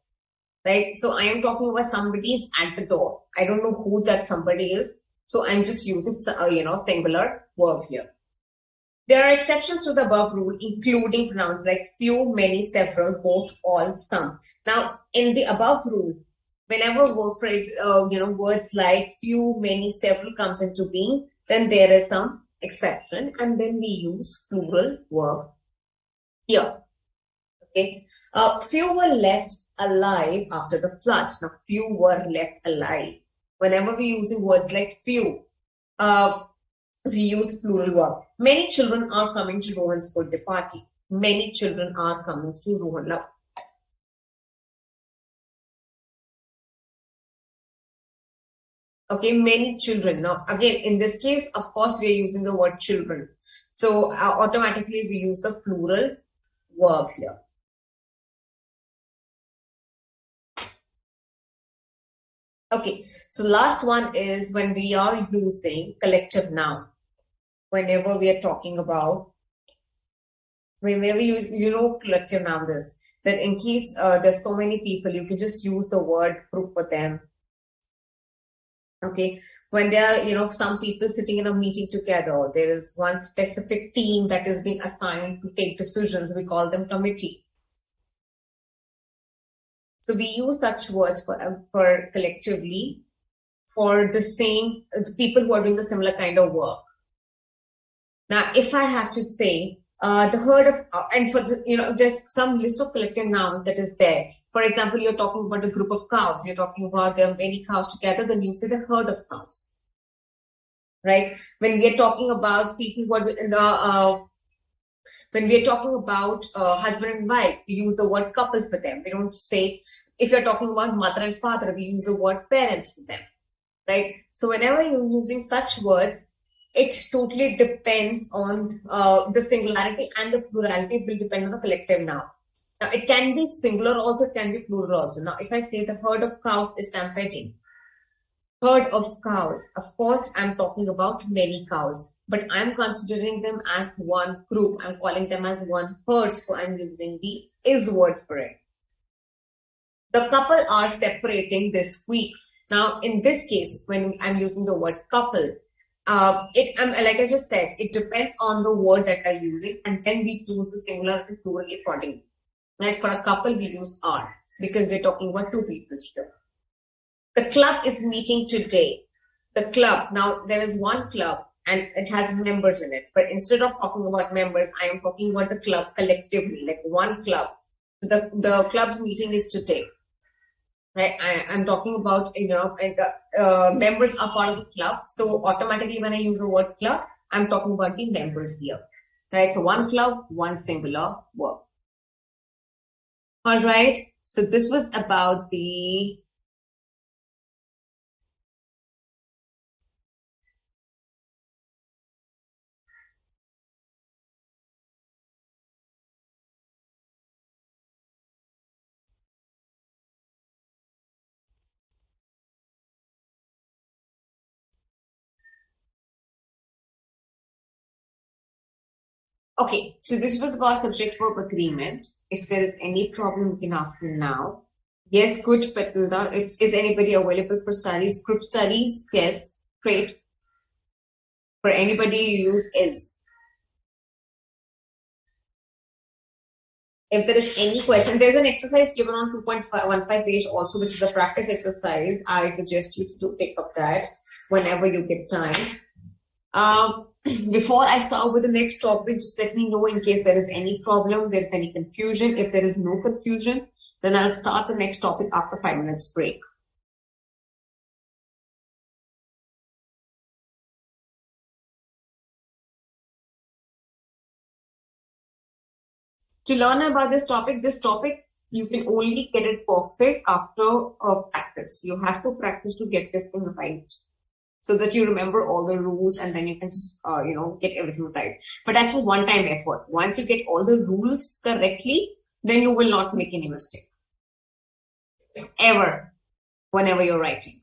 right? So I am talking about somebody is at the door. I don't know who that somebody is. So I'm just using, singular verb here. There are exceptions to the above rule, including pronouns like few, many, several, both, all, some. Now, in the above rule, whenever words like few, many, several comes into being, then there is some exception, and then we use plural verb here. Okay. Few were left alive after the flood. Now, few were left alive. Whenever we're using words like few, we use plural verb. Many children are coming to Rohan's birthday party. Many children are coming to Rohan. Now, okay, many children. Now, again, in this case, of course, we are using the word children. So, automatically, we use the plural verb here. Okay, so last one is when we are using collective noun. Whenever we are talking about, whenever you collective noun is, that in case there's so many people, you can just use the word proof for them. Okay, when there are, some people sitting in a meeting together, there is one specific team that is being assigned to take decisions. We call them committee. So we use such words for collectively for the people who are doing the similar kind of work. Now, if I have to say, the herd of, and for the, there's some list of collective nouns that is there. For example, you're talking about the group of cows. You're talking about there are many cows together. Then you say the herd of cows, right? When we are talking about people who are in the, when we are talking about husband and wife, we use the word couple for them. We don't say, if you're talking about mother and father, we use the word parents for them, right? So whenever you're using such words, it totally depends on the singularity, and the plurality will depend on the collective noun. Now, it can be singular also, it can be plural also. Now, if I say the herd of cows is stampeding, herd of cows, of course, I'm talking about many cows, but I'm considering them as one group. I'm calling them as one herd, so I'm using the is word for it. The couple are separating this wheat. Now, in this case, when I'm using the word couple, like I just said, it depends on the word that I'm using, and then we choose the singular and plural accordingly. Right? For a couple, we use are because we're talking about two people here. The club is meeting today. The club, now there is one club and it has members in it, but instead of talking about members, I am talking about the club collectively, like one club. So the club's meeting is today. Right, I'm talking about, members are part of the club. So automatically when I use the word club, I'm talking about the members here. Right, so one club, one singular verb. All right, so this was about the okay, so this was about subject verb agreement. If there is any problem, you can ask me now. Yes, good, Petilda. Is anybody available for studies? Group studies? Yes, great. For anybody, you use is. If there is any question, there's an exercise given on 2.15 page also, which is a practice exercise. I suggest you to pick up that whenever you get time. Before I start with the next topic, just let me know in case there is any problem, there's any confusion. If there is no confusion, then I'll start the next topic after 5 minutes break. To learn about this topic, you can only get it perfect after practice. You have to practice to get this thing right, so that you remember all the rules and then you can just, get everything right. But that's a one-time effort. Once you get all the rules correctly, then you will not make any mistake. Ever, whenever you're writing.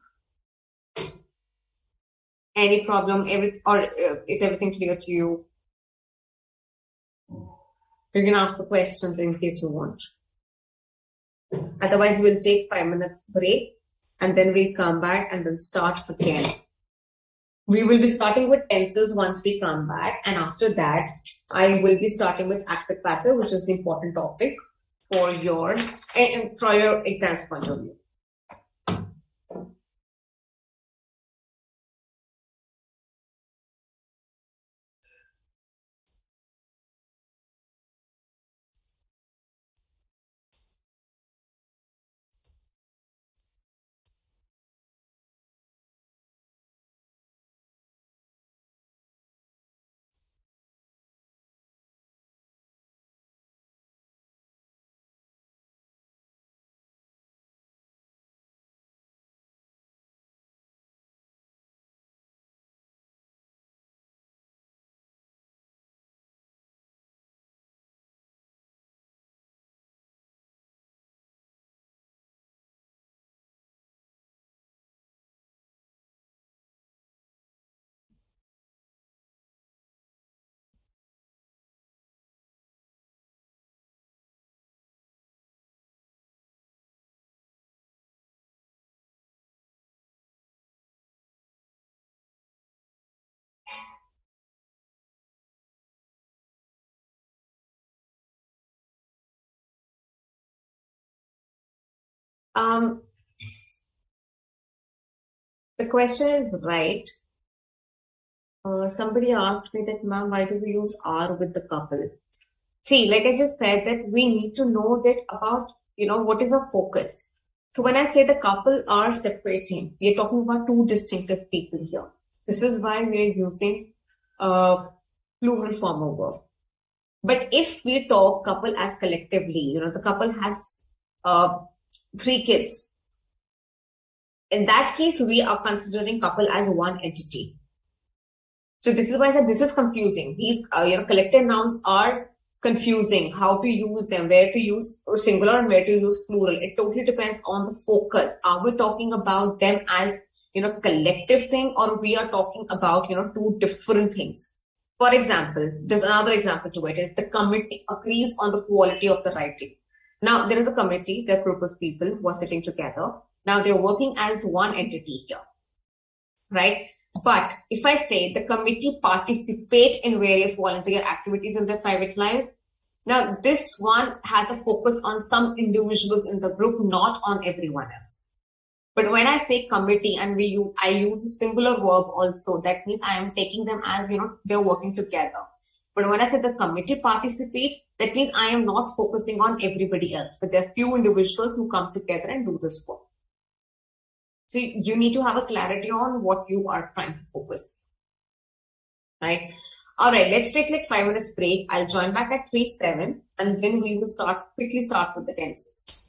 Any problem, is everything clear to you? You can ask the questions in case you want. Otherwise, we'll take 5 minutes break and then we'll come back and then start again. We will be starting with tenses once we come back, and after that, I will be starting with active passive, which is the important topic for your exams point of view. Um, The question is right. Somebody asked me that, ma'am, why do we use are with the couple? See, like I just said, that we need to know that about, what is our focus. So when I say the couple are separating, we are talking about two distinctive people here. This is why we are using plural form of verb. But if we talk couple as collectively, the couple has uh, three kids. In that case, we are considering couple as one entity. So this is why I said this is confusing. These collective nouns are confusing. How to use them, where to use singular and where to use plural. It totally depends on the focus. Are we talking about them as collective thing, or we are talking about two different things? For example, there's another example to it. Is the committee agrees on the quality of the writing. Now there is a committee, there are a group of people who are sitting together. Now they're working as one entity here, right? But if I say the committee participates in various volunteer activities in their private lives, now this one has a focus on some individuals in the group, not on everyone else. But when I say committee and I use a singular verb also, that means I am taking them as, they're working together. But when I say the committee participate, that means I am not focusing on everybody else, but there are few individuals who come together and do this work. So you need to have a clarity on what you are trying to focus, right? All right, let's take like 5 minutes break. I'll join back at 3:07 and then we will quickly start with the tenses.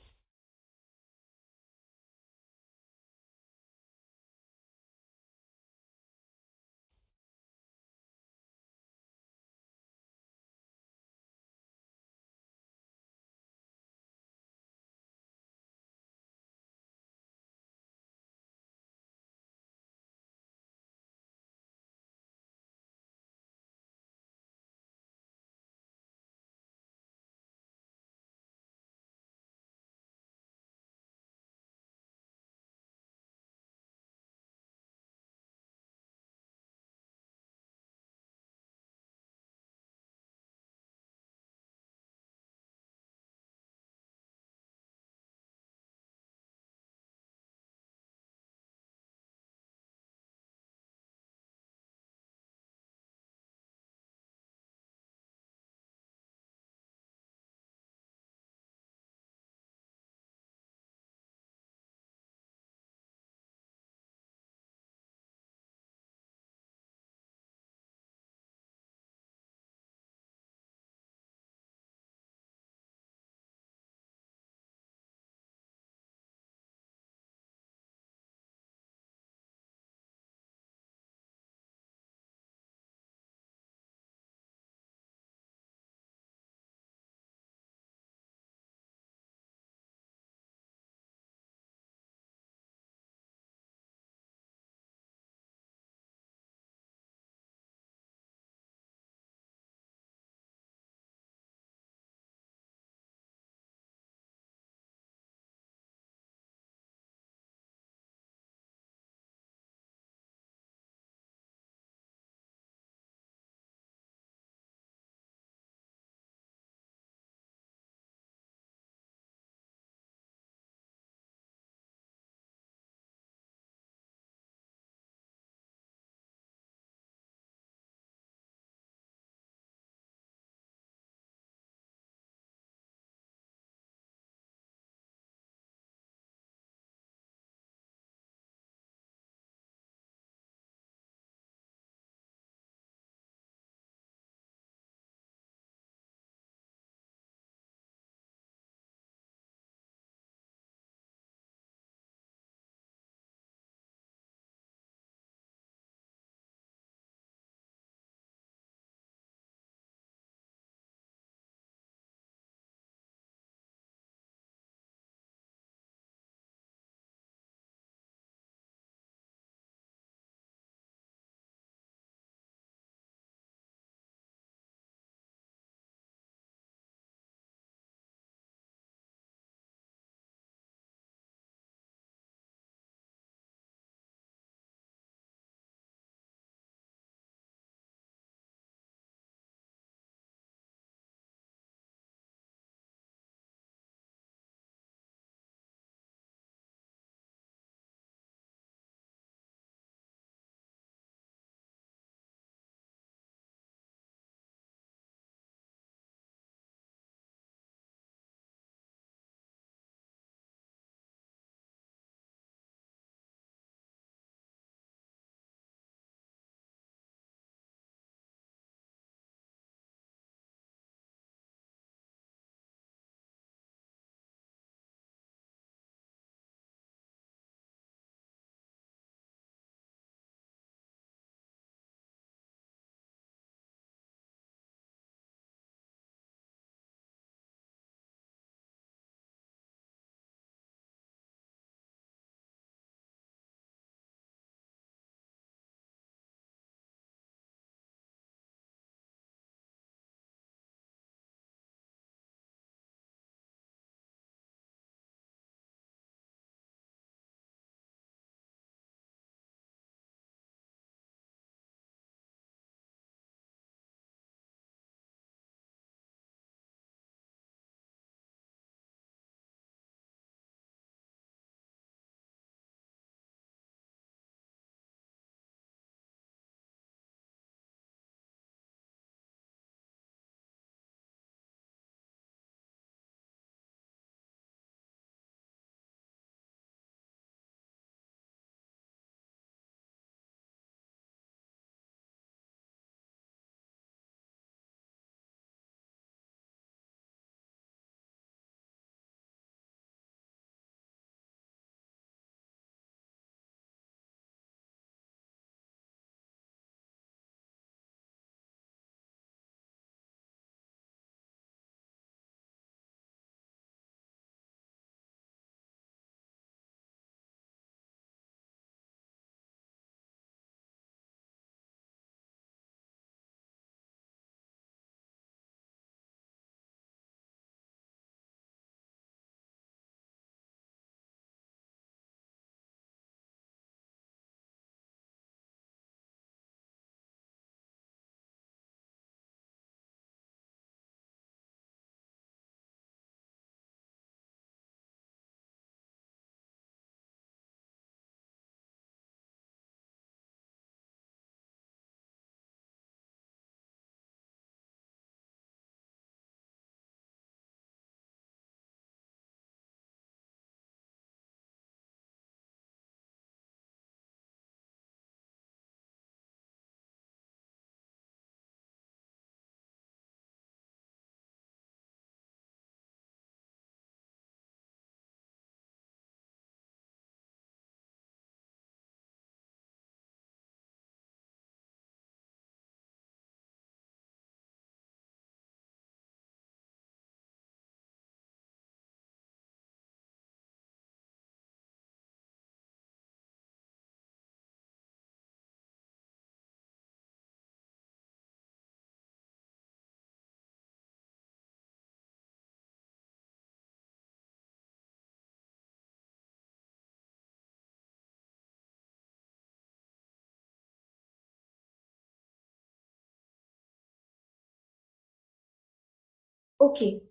Okay.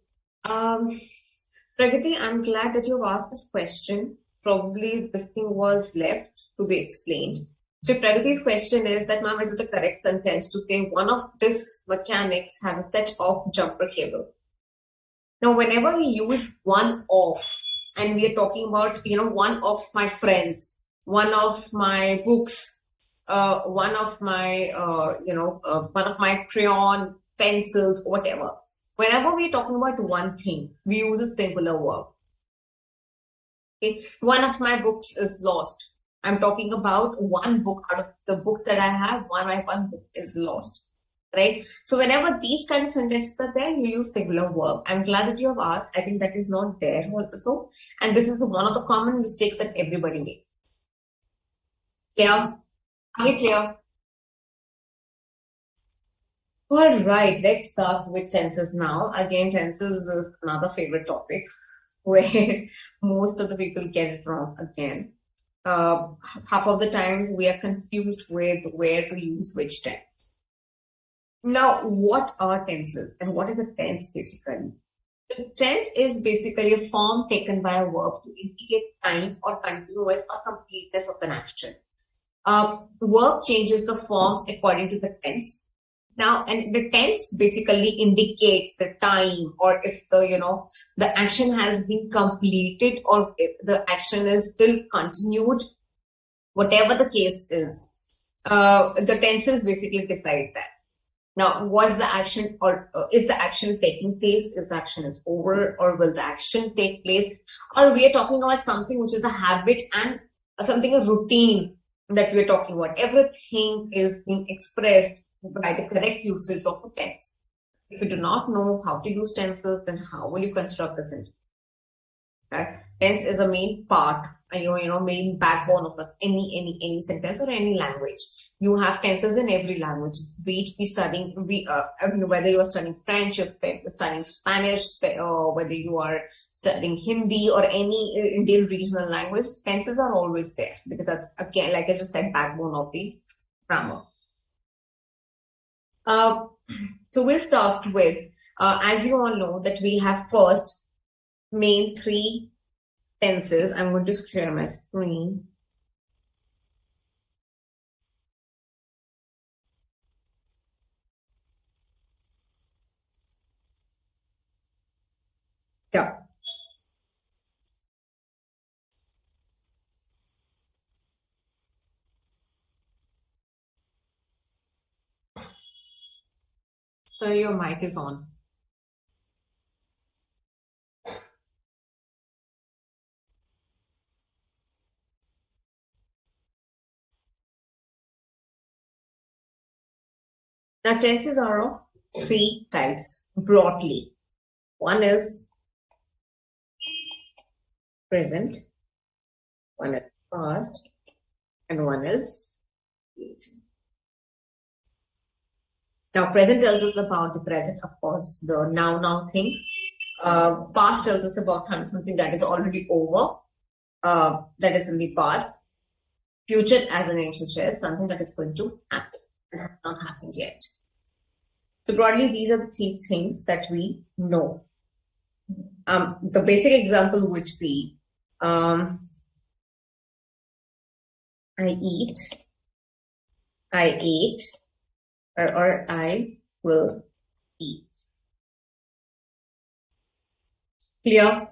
Pragati, I'm glad that you've asked this question. Probably this thing was left to be explained. So Pragati's question is that, ma'am, is it a correct sentence to say one of this mechanics has a set of jumper cable? Now, whenever we use one of, and we are talking about, one of my friends, one of my books, one of my, one of my crayon, pencils, whatever. Whenever we're talking about one thing, we use a singular verb. Okay? One of my books is lost. I'm talking about one book out of the books that I have, one book is lost. Right? So whenever these kind of sentences are there, you use singular verb. I'm glad that you have asked. I think that is not there also. And this is one of the common mistakes that everybody makes. Clear? Are you clear? All right, let's start with tenses now. Again, tenses is another favorite topic where most of the people get it wrong again. Half of the times we are confused with where to use which tense. Now, what are tenses and what is a tense basically? So tense is basically a form taken by a verb to indicate time or continuous or completeness of an action. Verb changes the forms according to the tense. Now, and the tense basically indicates the time or if the action has been completed or if the action is still continued, whatever the case is. The tenses basically decide that. Now, was the action or is the action taking place? Is the action is over or will the action take place? Or we are talking about something which is a habit and something, a routine that we are talking about. Everything is being expressed by the correct usage of a tense. If you do not know how to use tenses, then how will you construct a sentence? Right? Tense is a main part, main backbone of us, any sentence or any language. You have tenses in every language. Whether you are studying French, you're studying Spanish, or whether you are studying Hindi or any Indian regional language, tenses are always there because that's, again, like I just said, backbone of the grammar. So we'll start with, as you all know, that we have first main three tenses. I'm going to share my screen. Yeah. So your mic is on. Now, tenses are of three types broadly. One is present, one is past, and one is future. Now, present tells us about the present, of course, the now thing. Past tells us about something that is already over, that is in the past. Future, as the name suggests, something that is going to happen and has not happened yet. So broadly, these are the three things that we know. The basic example would be, I eat, I ate, or I will eat. Clear?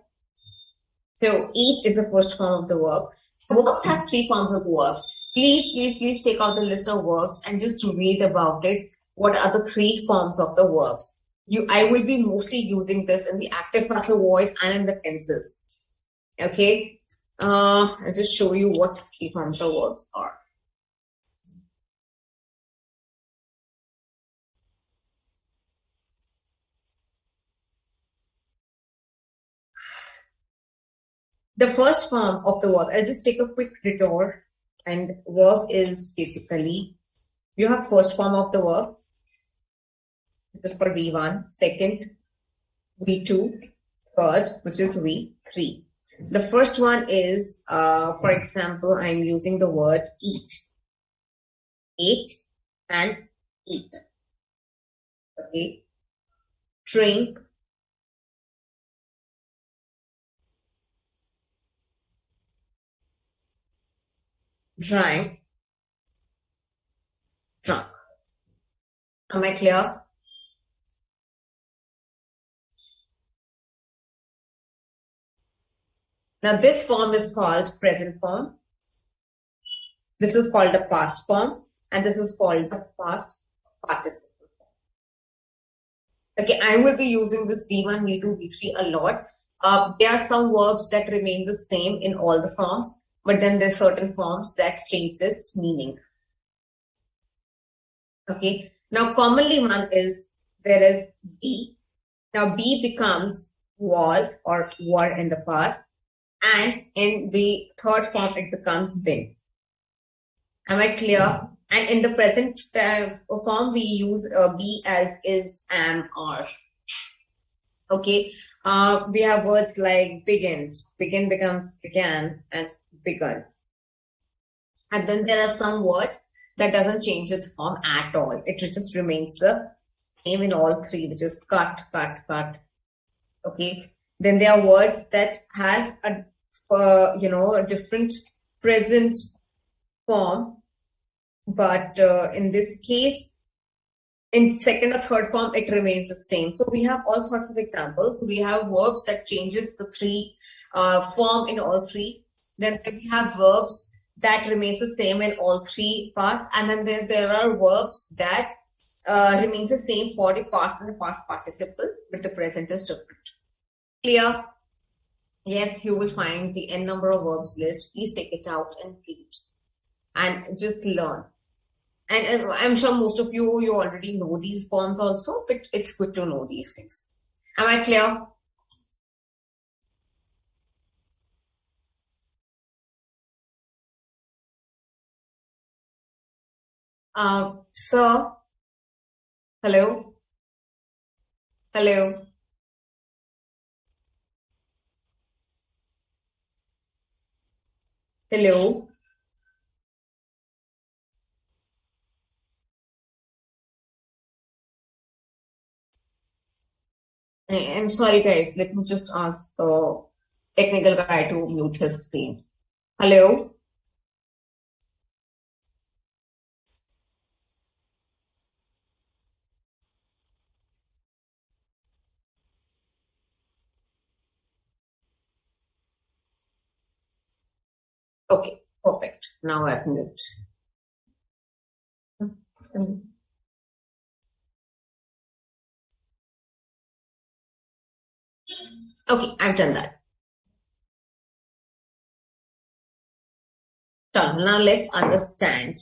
So eat is the first form of the verb. Verbs have three forms of verbs. Please take out the list of verbs and just read about it. What are the three forms of the verbs? I will be mostly using this in the active passive voice and in the tenses. Okay. I'll just show you what three forms of verbs are. The first form of the verb, I'll just take a quick detour, and verb is basically, you have first form of the verb, which is for V1, second, V2, third, which is V3. The first one is, for example, I'm using the word eat. Ate and eat. Okay. Drink, drank, drunk. Am I clear? Now this form is called present form. This is called the past form, and this is called the past participle. Okay, I will be using this V1, V2, V3 a lot. There are some verbs that remain the same in all the forms, but then there's certain forms that change its meaning. Okay, now commonly one is, there is be. Now be becomes was or were in the past, and in the third form it becomes been. Am I clear? And in the present form we use be as, is, am, are. Okay, we have words like begin. Begin becomes began and begun. And then there are some words that doesn't change its form at all. It just remains the same in all three, which is cut, cut, cut. Okay. Then there are words that has a a different present form, but in this case, in second or third form, it remains the same. So we have all sorts of examples. We have verbs that changes the three form in all three. Then we have verbs that remains the same in all three parts. And then there are verbs that remains the same for the past and the past participle, but the present is different. Clear? Yes, you will find the n number of verbs list. Please take it out and read and just learn. And I'm sure most of you already know these forms also, but it's good to know these things. Am I clear? Sir? Hello? Hello? Hello? I'm sorry, guys. Let me just ask the technical guy to mute his screen. Hello? Okay, perfect. Now I've muted. Okay, I've done that. Done. Now let's understand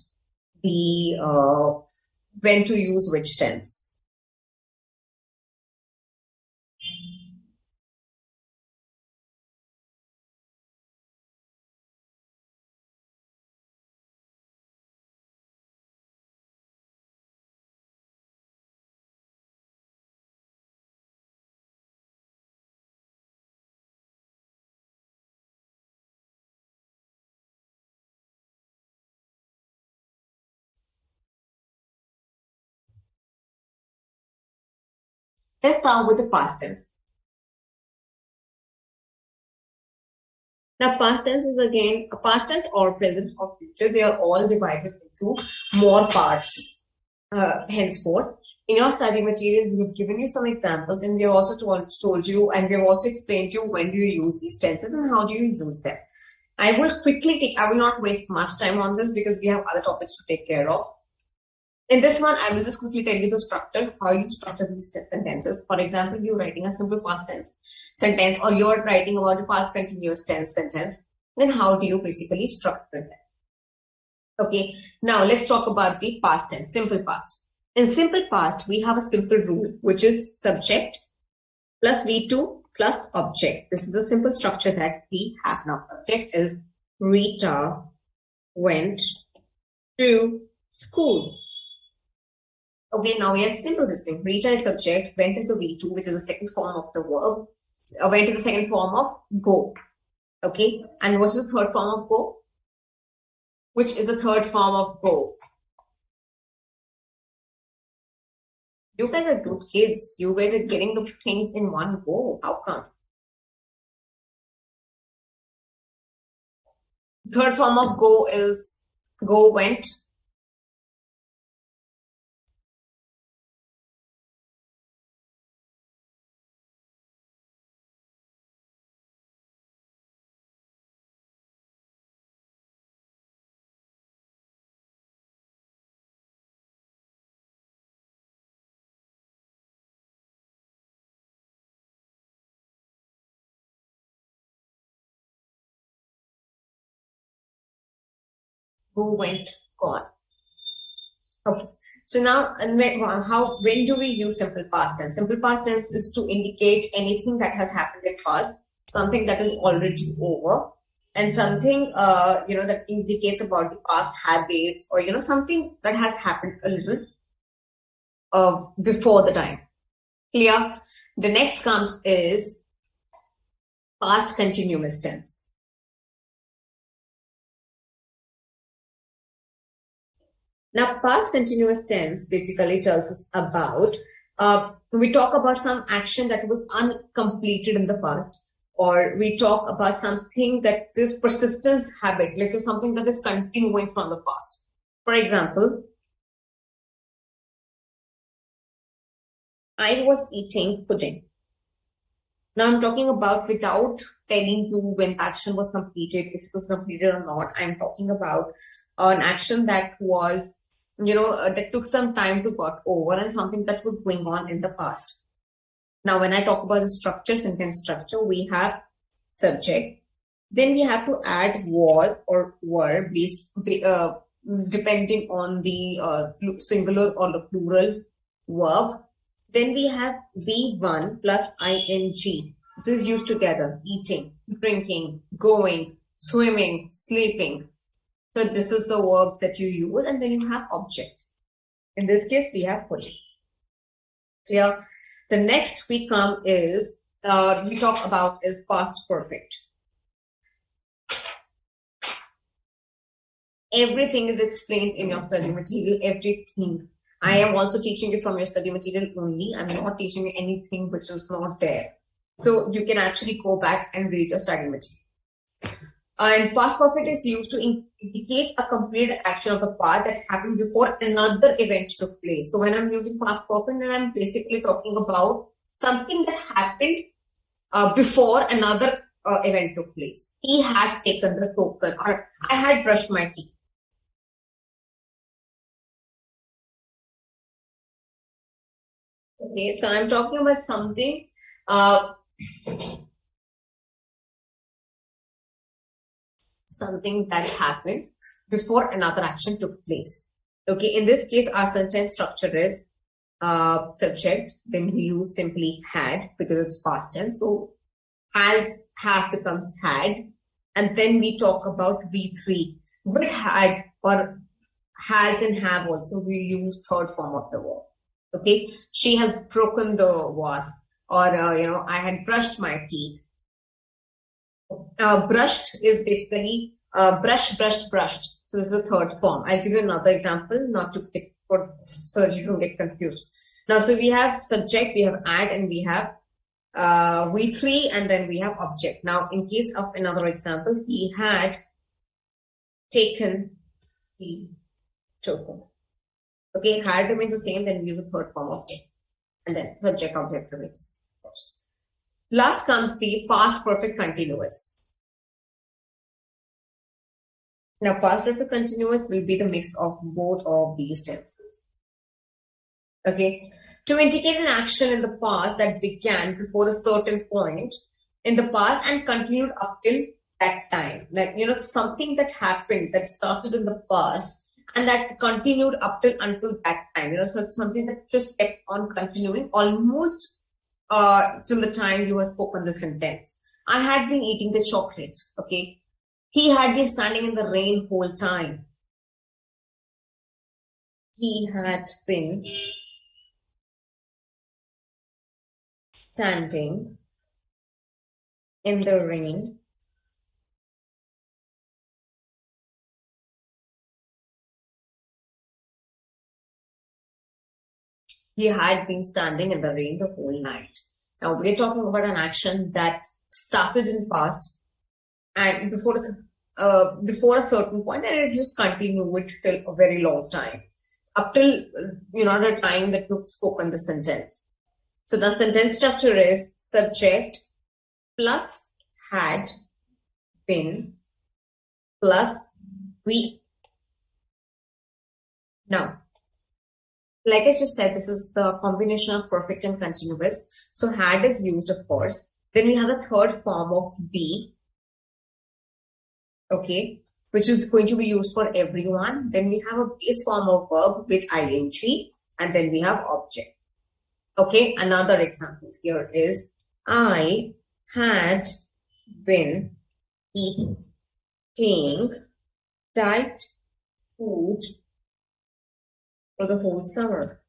the when to use which tense. Let's start with the past tense. Now, past tense is again a past tense or present or future. They are all divided into more parts. Henceforth, in your study material, we have given you some examples, and we have also told you, and we have also explained to you when do you use these tenses and how do you use them. I will not waste much time on this because we have other topics to take care of. In this one, I will just quickly tell you the structure, how you structure these sentences. For example, you're writing a simple past tense sentence, or you're writing about the past continuous tense sentence. Then how do you basically structure that? Okay, now let's talk about the past tense, simple past. In simple past, we have a simple rule, which is subject plus V2 plus object. This is a simple structure that we have now. Subject is Rita went to school. Okay, now we have simple this thing. Rita is subject, went is the V2, which is the second form of the verb. Went is the second form of go. Okay, and what is the third form of go? Which is the third form of go? You guys are good kids. You guys are getting the things in one go. How come? Third form of go is Go, went. Go, went, gone. Okay. So now, when do we use simple past tense? Simple past tense is to indicate anything that has happened in past, something that is already over, and something that indicates about the past habits, or something that has happened a little before the time. Clear? The next comes is past continuous tense. Now, past continuous tense basically tells us about, we talk about some action that was uncompleted in the past, or we talk about something that this persistence habit, like something that is continuing from the past. For example, I was eating pudding. Now I'm talking about without telling you when the action was completed, if it was completed or not. I'm talking about an action that was that took some time to got over, and something that was going on in the past. Now, when I talk about the structure, sentence structure, we have subject. Then we have to add was or were depending on the singular or the plural verb. Then we have be1 plus ing. This is used together: eating, drinking, going, swimming, sleeping. So this is the verbs that you use, and then you have object. In this case, we have pudding. Clear? The next we come is, we talk about is past perfect. Everything is explained in your study material, everything. I am also teaching you from your study material only. I'm not teaching you anything which is not there. So you can actually go back and read your study material. And past perfect is used to indicate a completed action of the past that happened before another event took place. So when I'm using past perfect, then I'm basically talking about something that happened before another event took place. He had taken the token, or I had brushed my teeth. Okay, so I'm talking about something something that happened before another action took place. Okay, in this case, our sentence structure is subject, then we use simply had because it's past tense. So has, have becomes had, and then we talk about V3. With had or has and have also, we use third form of the verb. Okay, she has broken the vase, or I had brushed my teeth. Brushed is basically brushed. So this is the third form. I'll give you another example, not to pick so that you don't get confused. Now, so we have subject, we have add, and we have V3, and then we have object. Now, in case of another example, he had taken the token. Okay, had remains the same, then we use the third form of take, and then subject object remains. Last comes the past perfect continuous. Now, past perfect continuous will be the mix of both of these tenses. Okay, to indicate an action in the past that began before a certain point in the past and continued up till that time. Like, something that happened that started in the past and that continued up till until that time. So it's something that just kept on continuing almost till the time you have spoken the sentence. I had been eating the chocolate. Okay, he had been standing in the rain whole time. He had been standing in the rain he had been standing in the rain the whole night. Now we're talking about an action that started in past and before before a certain point, and it just continue it till a very long time, up till the time that you've spoken the sentence. So the sentence structure is subject plus had been plus we. Now, like I just said, this is the combination of perfect and continuous. So had is used, of course. Then we have a third form of be, okay, which is going to be used for everyone. Then we have a base form of verb with ing, and then we have object. Okay, another example here is I had been eating diet food for the whole summer.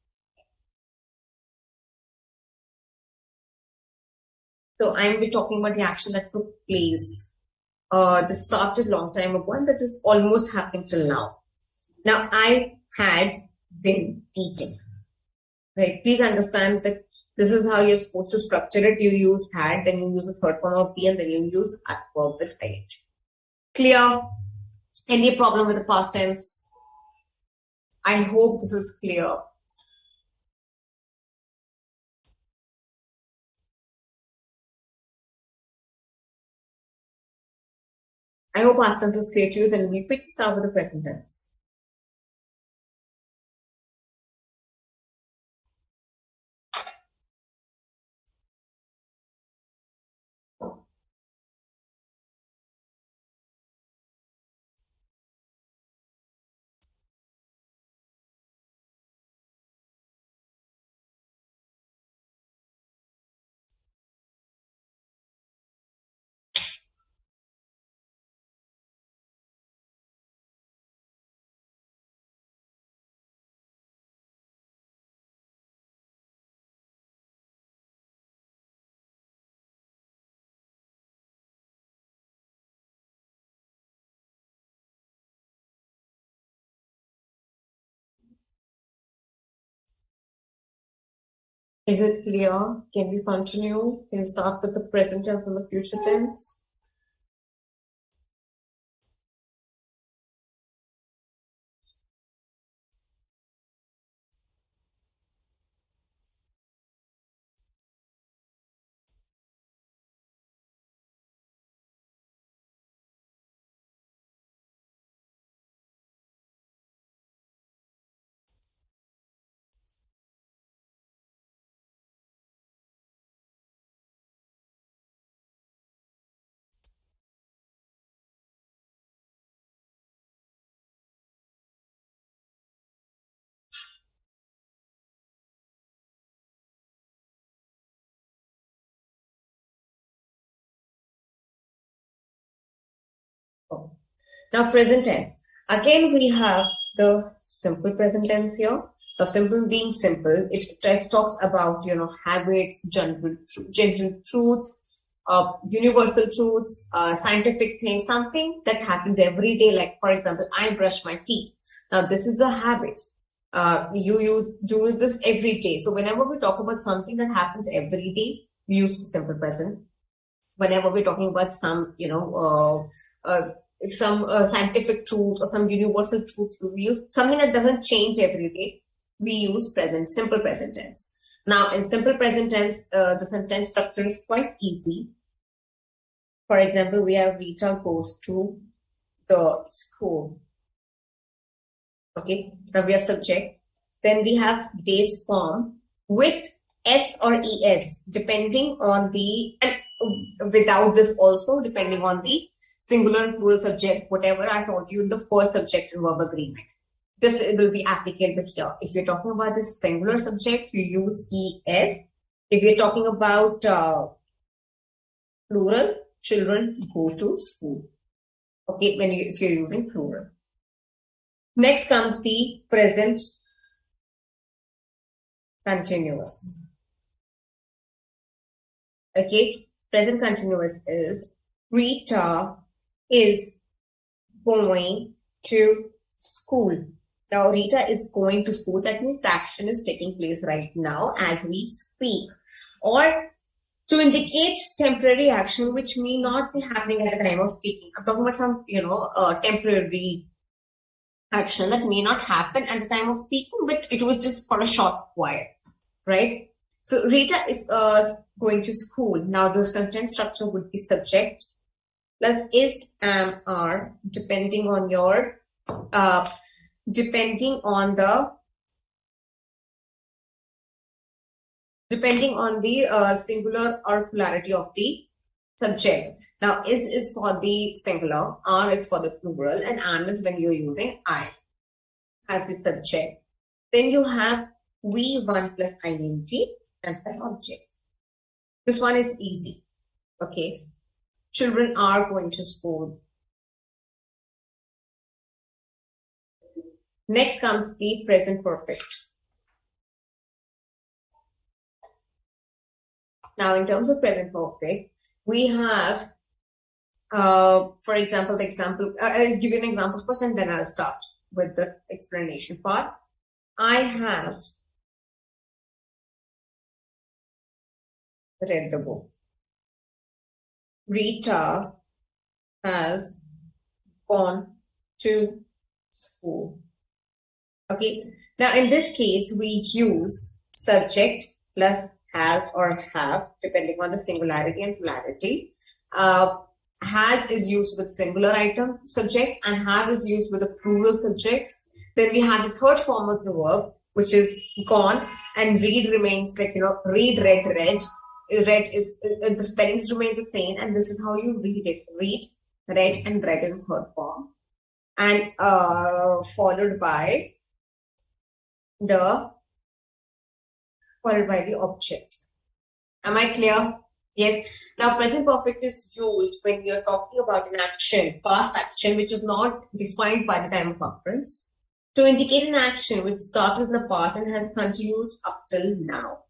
So I'm be talking about the action that took place. This started long time ago, and that is almost happening till now. Now, I had been eating. Right? Please understand that this is how you're supposed to structure it. You use had, then you use the third form of be, and then you use verb with ing. Clear? Any problem with the past tense? I hope this is clear. I hope past tense is clear to you. Then we'll quickly start with the present tense. Is it clear? Can we continue? Can we start with the present tense and the future tense? Now, present tense. Again, we have the simple present tense here. Now, simple being simple, it talks about, habits, general truths, universal truths, scientific things, something that happens every day. Like, for example, I brush my teeth. Now, this is a habit. You do this every day. So whenever we talk about something that happens every day, we use simple present. Whenever we're talking about some, some scientific truth or some universal truth, we use something that doesn't change every day. We use simple present tense. Now, in simple present tense, the sentence structure is quite easy. For example, we have Rita goes to the school. Okay, now we have subject. Then we have base form with S or ES, depending on the, and without this also, depending on the singular and plural subject, whatever I told you in the first subject and verb agreement. This will be applicable here. If you're talking about this singular subject, you use ES. If you're talking about plural, children go to school. Okay, if you're using plural. Next comes the present continuous. Okay, present continuous is Rita is going to school. Now, Rita is going to school. That means the action is taking place right now as we speak. Or To indicate temporary action which may not be happening at the time of speaking. I'm talking about some, temporary action that may not happen at the time of speaking, but it was just for a short while, right? So Rita is going to school. Now the sentence structure would be subject plus is, am, are, depending on your, depending on the singular or plurality of the subject. Now, is for the singular, are is for the plural, and am is when you're using I as the subject. Then you have V1 plus ing and plus object. This one is easy. Okay. Children are going to school. Next comes the present perfect. Now, in terms of present perfect, we have, for example, I'll give you an example first and then I'll start with the explanation part. I have read the book. Rita has gone to school. Okay. Now, in this case, we use subject plus has or have, depending on the singularity and plurality. Has is used with singular item subjects and have is used with the plural subjects. Then we have the third form of the verb, which is gone, and read remains like, read, read, read. Read is, the spellings remain the same, and this is how you read it. Read, read, and read is the third form. And followed by the object. Am I clear? Yes. Now, present perfect is used when you're talking about an action, past action, which is not defined by the time of occurrence, to indicate an action which started in the past and has continued up till now.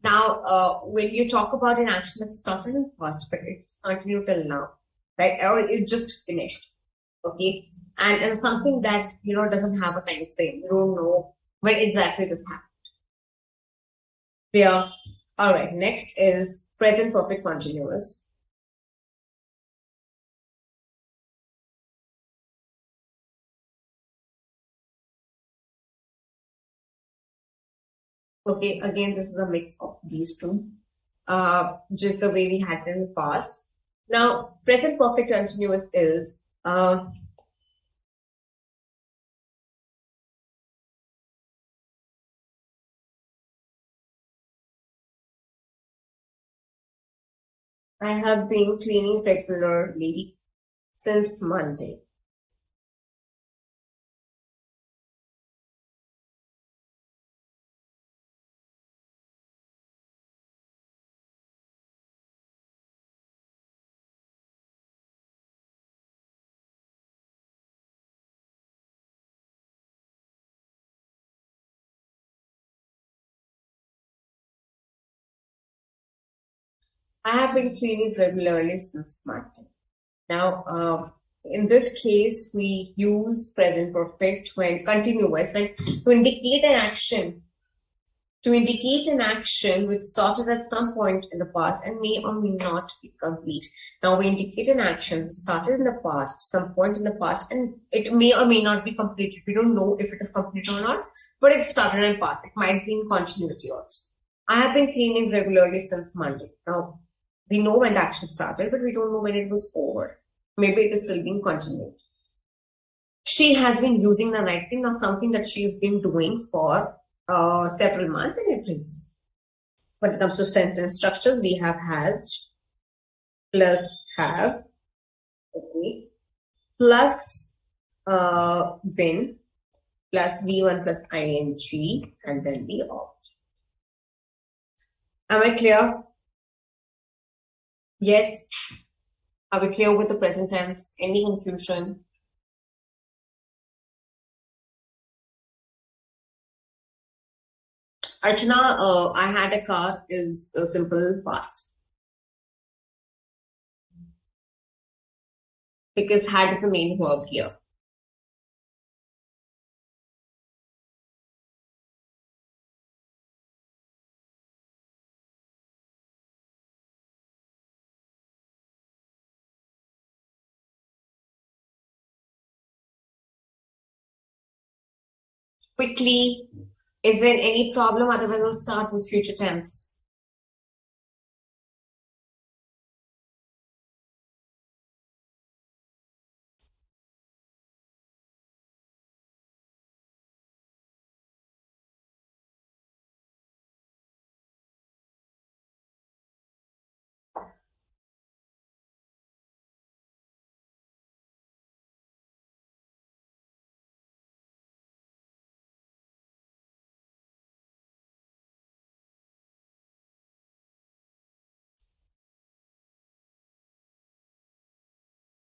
Now, when you talk about an action that started in the past, but it continued till now, right? Or it's just finished. Okay. And something that, doesn't have a time frame. You don't know when exactly this happened. Yeah. All right. Next is present perfect continuous. Okay. Again, this is a mix of these two. Just the way we had it in the past. Now, present perfect continuous is I have been cleaning regularly since Monday. I have been cleaning regularly since Monday. Now, in this case, we use present perfect when continuous, when to indicate an action. To indicate an action which started at some point in the past and may or may not be complete. Now, we indicate an action that started in the past, some point in the past, and it may or may not be completed. We don't know if it is complete or not, but it started in the past. It might be in continuity also. I have been cleaning regularly since Monday. Now, we know when the action started, but we don't know when it was over. Maybe it is still being continued. She has been using the writing, now something that she's been doing for several months and everything. When it comes to sentence structures, we have has plus have, okay, plus been plus V1 plus ing and then the object. Am I clear? Yes. Are we clear with the present tense? Any confusion? Archana, I had a car is a simple past. Because had is the main verb here. quickly. Is there any problem? Otherwise, I'll start with future tense.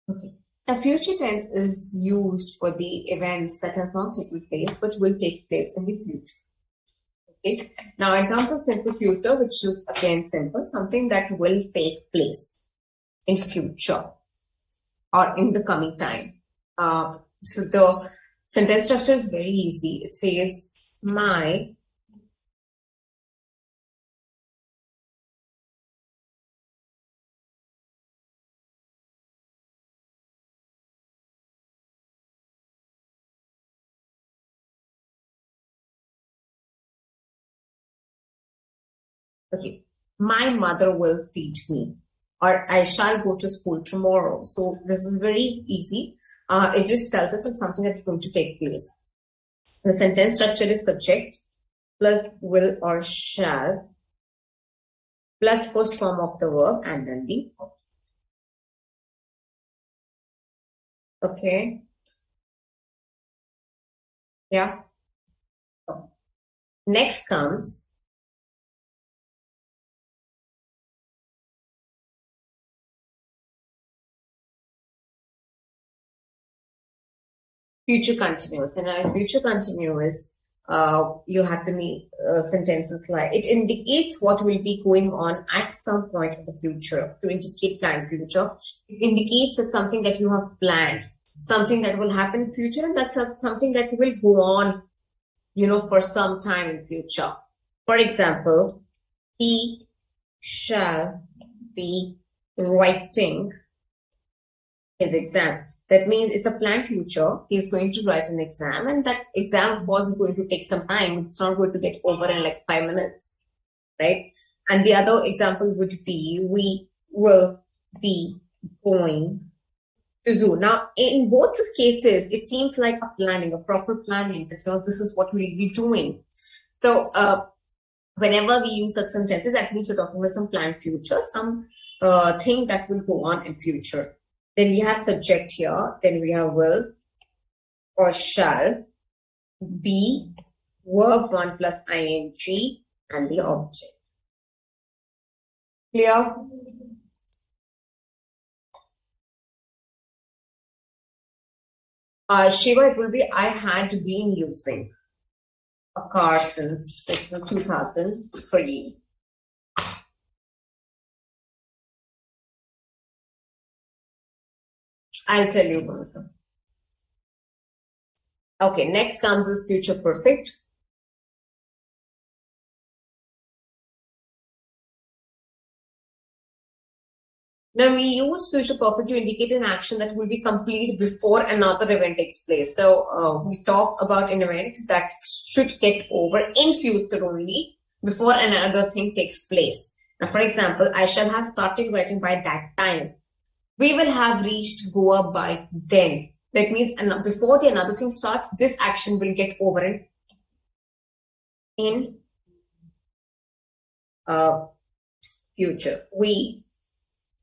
Okay. Now, future tense is used for the events that has not taken place but will take place in the future. Okay. Now, in terms of simple future, which is again simple, something that will take place in future or in the coming time. So the sentence structure is very easy. It says, my Okay, my mother will feed me, or I shall go to school tomorrow. So this is very easy. It just tells us it's something that's going to take place. The sentence structure is subject plus will or shall plus first form of the verb and then the object. Okay. Yeah. Next comes future continuous. And a future continuous, you have to meet sentences like it indicates what will be going on at some point in the future. To indicate planned future, it indicates that something that you have planned, something that will happen in future, and that's something that will go on, for some time in future. For example, he shall be writing his exam. That means it's a planned future. He's going to write an exam, and that exam, of course, is going to take some time. It's not going to get over in like 5 minutes, right? And the other example would be, we will be going to zoo. Now, in both these cases, it seems like a proper planning. This is what we'll be doing. So, whenever we use such sentences, that means we're talking about some planned future, some thing that will go on in future. Then we have subject here. Then we have will or shall, be, verb 1 plus ing, and the object. Clear? Shiva, it will be, I had been using a car since 2003. I'll tell you one of them. Okay, next comes is future perfect. Now we use future perfect to indicate an action that will be complete before another event takes place. So we talk about an event that should get over in future only before another thing takes place. Now, for example, I shall have started writing by that time. We will have reached Goa by then. That means before the another thing starts, this action will get over in future. We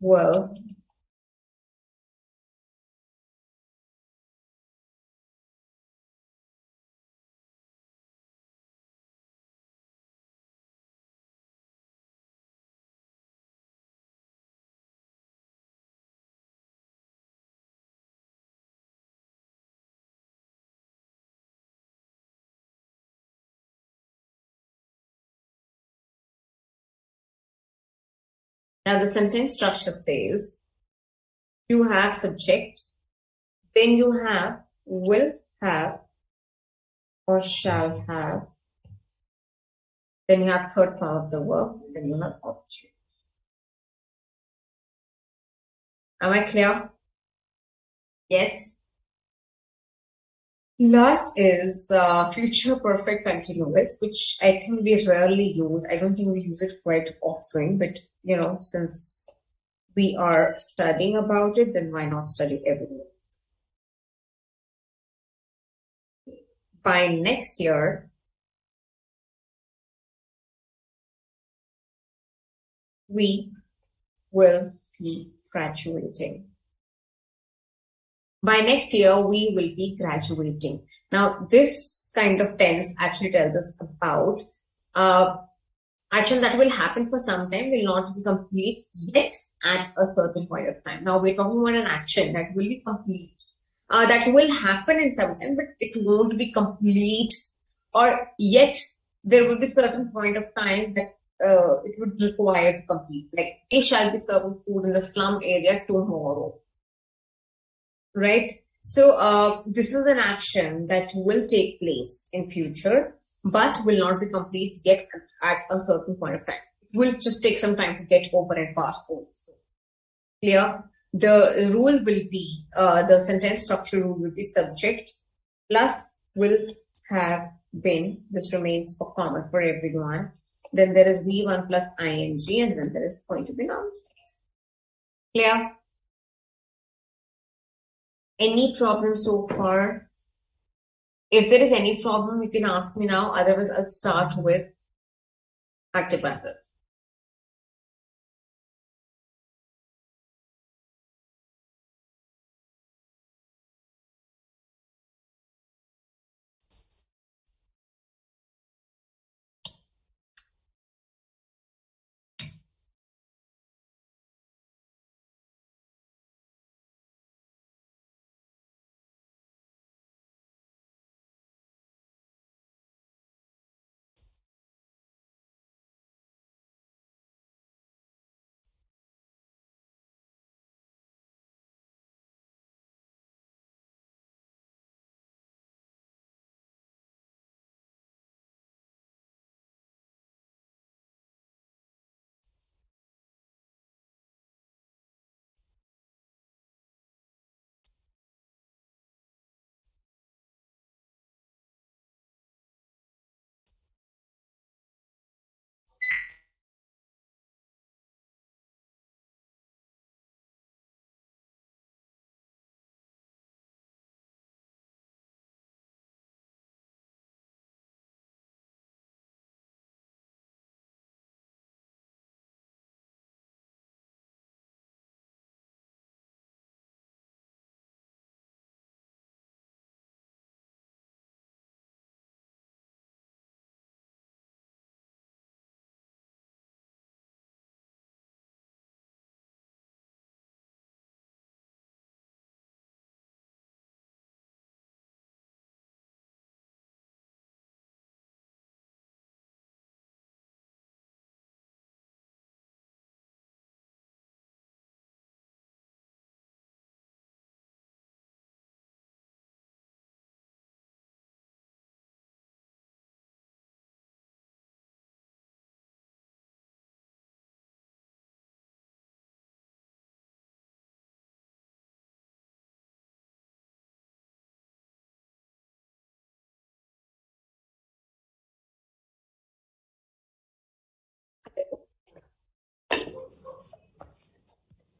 will Now the sentence structure says you have subject, then you have will have or shall have, then you have third form of the verb, then you have object. Am I clear? Yes? Last is future perfect continuous, which I think we rarely use. I don't think we use it quite often, but since we are studying about it, then why not study everything? By next year, we will be graduating. By next year, we will be graduating. Now, this kind of tense actually tells us about action that will happen for some time, will not be complete yet at a certain point of time. Now, we're talking about an action that will be complete, that will happen in some time, but it won't be complete, or yet there will be certain point of time that it would require to complete. Like, they shall be serving food in the slum area tomorrow. Right? So this is an action that will take place in future, but will not be complete yet at a certain point of time. It will just take some time to get over and pass over. Clear? The rule will be, the sentence structure rule will be subject plus will have been. This remains for common for everyone. Then there is V1 plus ing, and then there is going to be noun. Clear? Any problem so far? If there is any problem, you can ask me now. Otherwise, I'll start with active passive.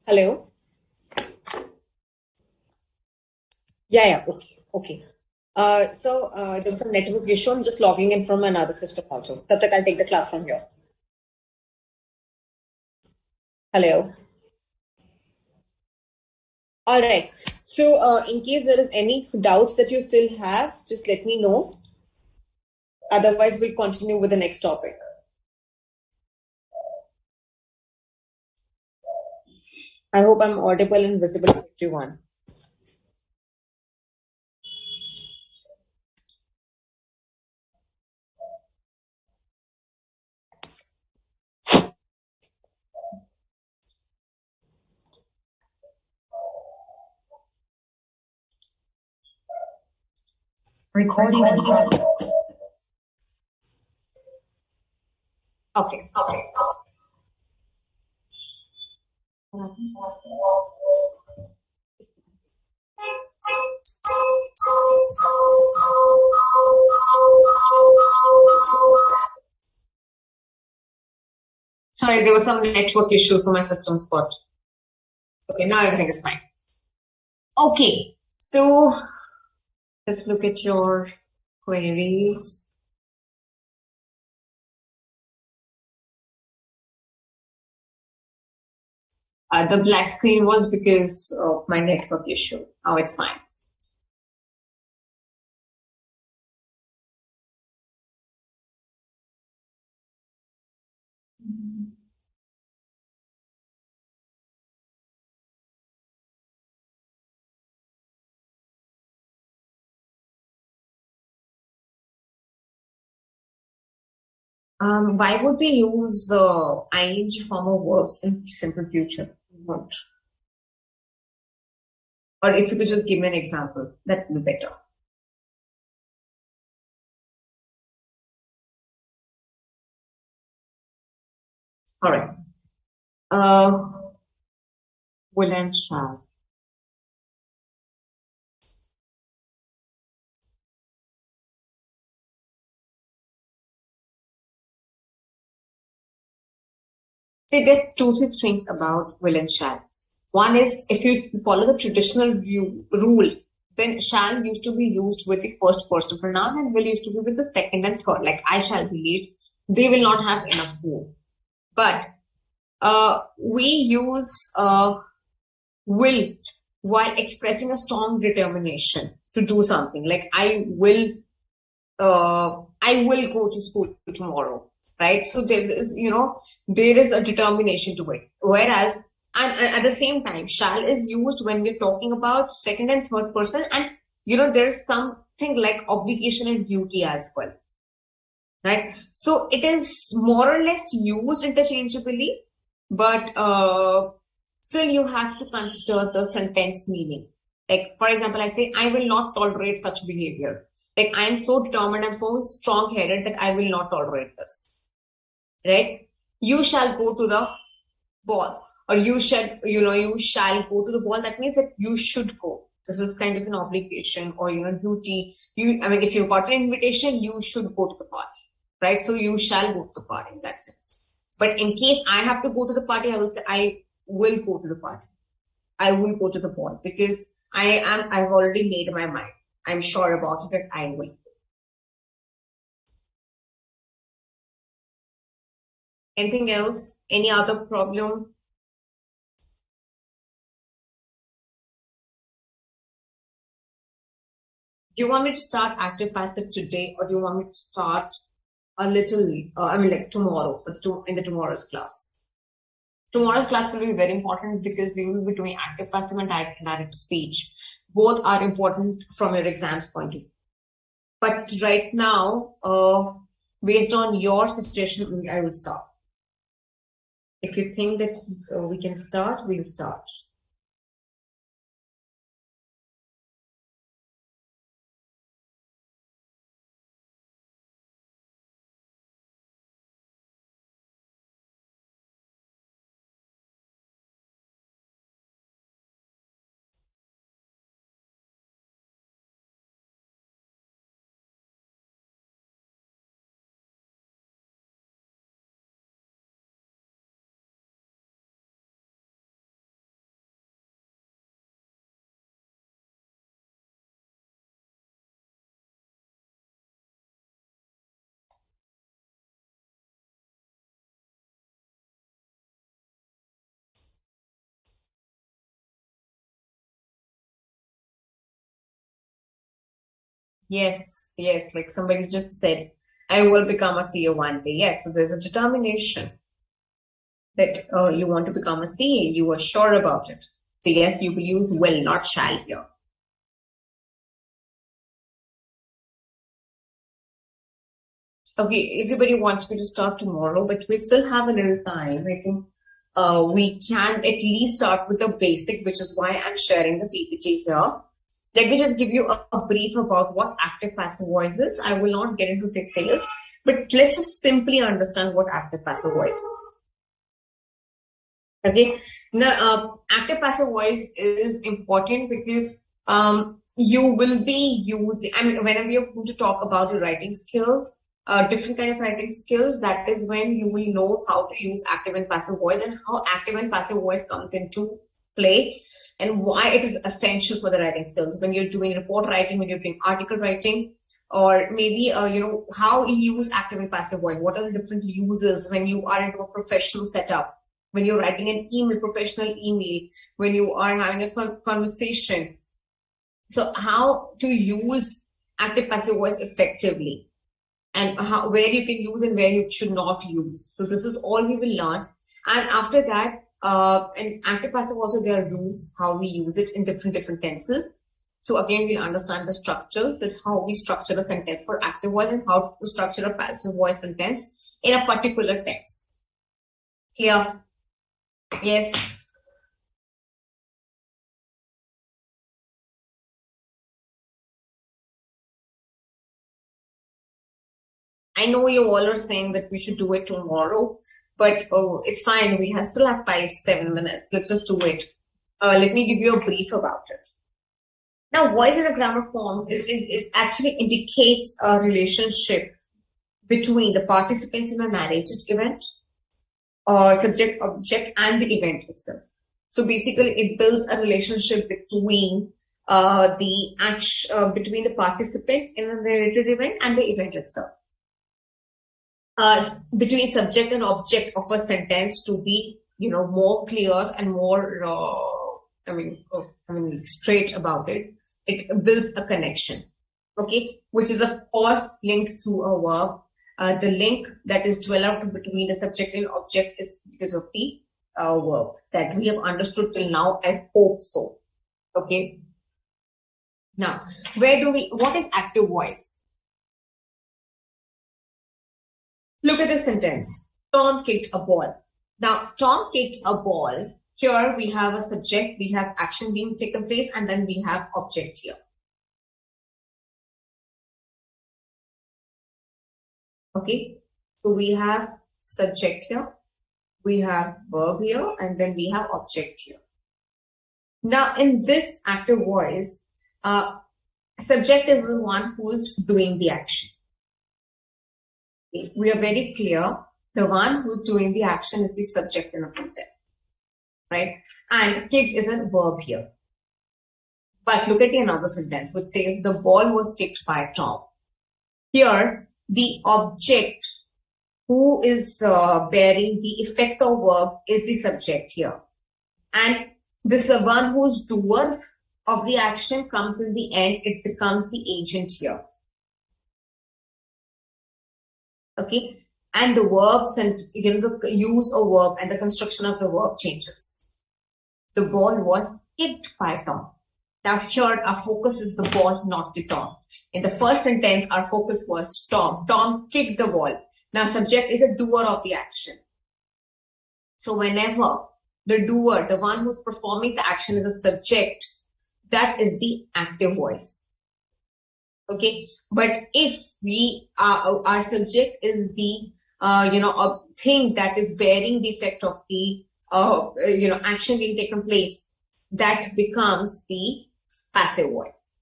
Hello? Yeah, okay, okay. There was some network issue. I'm just logging in from another system also. Tab tak I'll take the class from here. Hello? All right. So, in case there is any doubts that you still have, just let me know. Otherwise, we'll continue with the next topic. I hope I'm audible and visible to everyone. Recording in progress. Okay. Sorry, there was some network issue, so my system's got. Okay, now everything is fine. Okay, so let's look at your queries. The black screen was because of my network issue. Now it's fine. Why would we use ing form of verbs in simple future? What? Or if you could just give me an example, that would be better. All right. Will and shall. See, there are two things about will and shall. One is if you follow the traditional rule, then shall used to be used with the first person pronoun and will used to be with the second and third. Like I shall be late. They will not have enough room. But we use will while expressing a strong determination to do something. Like I will go to school tomorrow. Right? So there is, there is a determination to it. Whereas, and at the same time, shall is used when we're talking about second and third person. And, there's something like obligation and duty as well. Right? So it is more or less used interchangeably, but still you have to consider the sentence meaning. Like, for example, I say, I will not tolerate such behavior. Like, I am so determined, I'm so strong-headed that I will not tolerate this. Right? You shall go to the ball, or you shall go to the ball. That means that you should go. This is kind of an obligation or, duty. If you got an invitation, you should go to the party, right? So you shall go to the party in that sense. But in case I have to go to the party, I will say, I will go to the party. I will go to the ball because I've already made my mind. I'm sure about it that I will. Anything else? Any other problem? Do you want me to start active passive today, or do you want me to start a little, tomorrow in the tomorrow's class? Tomorrow's class will be very important because we will be doing active passive and direct speech. Both are important from your exams point of view. But right now, based on your situation, I will start. If you think that we can start, we'll start. Yes, like somebody just said, I will become a CEO one day. Yes, so there's a determination that you want to become a CA. You are sure about it. So yes, you will use will, not shall here. Okay, everybody wants me to start tomorrow, but we still have a little time. I think we can at least start with the basic, which is why I'm sharing the PPT here. Let me just give you a brief about what active passive voice is. I will not get into details, but let's just simply understand what active passive voice is. Okay, now active passive voice is important because you will be using, whenever you're going to talk about your writing skills, different kind of writing skills, that is when you will know how to use active and passive voice and how active and passive voice comes into play and why it is essential for the writing skills when you're doing report writing, when you're doing article writing, or maybe how you use active and passive voice. What are the different uses when you are into a professional setup, when you're writing an email, professional email, when you are having a conversation. So how to use active passive voice effectively, and where you can use and where you should not use. So this is all we will learn. And after that, in active passive also there are rules how we use it in different tenses. So again, we'll understand the structures, that how we structure a sentence for active voice and how to structure a passive voice sentence in a particular text. Clear? Yes. I know you all are saying that we should do it tomorrow, but it's fine. We still have 5-7 minutes. Let's just do it. Let me give you a brief about it. Now, voice in a grammar form, it actually indicates a relationship between the participants in a narrated event, or subject, object, and the event itself. So basically, it builds a relationship between between the participant in a narrated event and the event itself. Between subject and object of a sentence to be, more clear and more, straight about it. It builds a connection, okay, which is of course linked through a verb. The link that is developed between the subject and object is because of the verb that we have understood till now. I hope so. Okay. Now, what is active voice? Look at this sentence. Tom kicked a ball. Now, Tom kicked a ball. Here we have a subject, we have action being taken place, and then we have object here. Okay, so we have subject here, we have verb here, and then we have object here. Now, in this active voice, subject is the one who is doing the action. Okay. We are very clear. The one who is doing the action is the subject in a sentence. Right? And kicked is a verb here. But look at the another sentence which says the ball was kicked by Tom. Here, the object who is bearing the effect of verb is the subject here. And this one who's doer of the action comes in the end, it becomes the agent here. Okay? And the verbs and the use of verb and the construction of the verb changes. The ball was kicked by Tom. Now here our focus is the ball, not the Tom. In the first sentence, our focus was Tom. Tom kicked the ball. Now subject is a doer of the action. So whenever the doer, the one who's performing the action is a subject, that is the active voice. Okay. But if our subject is the, a thing that is bearing the effect of the, action being taken place, that becomes the passive voice.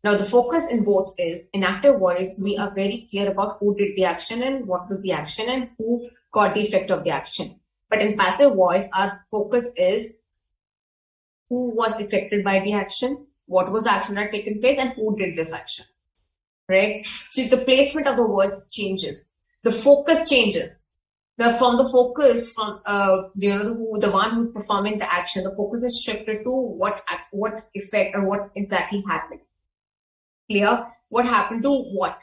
Now, the focus in both is, in active voice, we are very clear about who did the action and what was the action and who got the effect of the action. But in passive voice, our focus is who was affected by the action, what was the action that had taken place, and who did this action. Right? So the placement of the words changes. The focus changes. From the focus, from the one who's performing the action, the focus is shifted to what effect or what exactly happened. Clear? What happened to what?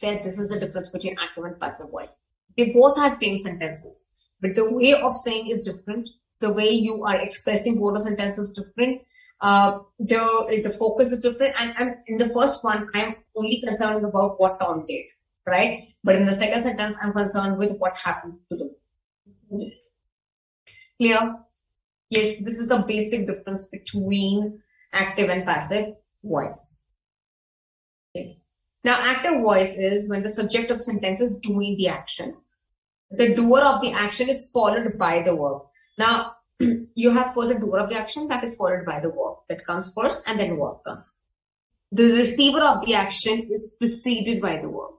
Then this is the difference between active and passive voice. They both have same sentences, but the way of saying is different. The way you are expressing both the sentences is different. The focus is different. And in the first one, I'm only concerned about what Tom did. Right? But in the second sentence, I'm concerned with what happened to them. Clear? Yes, this is the basic difference between active and passive voice. Okay. Now, active voice is when the subject of the sentence is doing the action. The doer of the action is followed by the verb. Now, you have first the doer of the action that is followed by the verb. That comes first and then verb comes. The receiver of the action is preceded by the verb.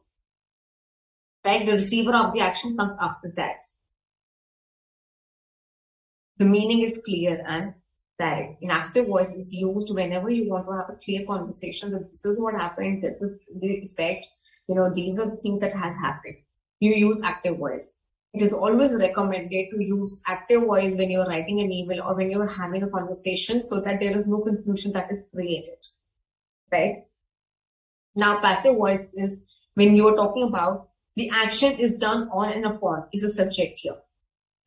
right? The receiver of the action comes after that. The meaning is clear and direct. In active voice is used whenever you want to have a clear conversation that this is what happened, this is the effect, these are the things that has happened. You use active voice. It is always recommended to use active voice when you're writing an email or when you're having a conversation so that there is no confusion that is created, right? Now, passive voice is when you're talking about the action is done on and upon is a subject here,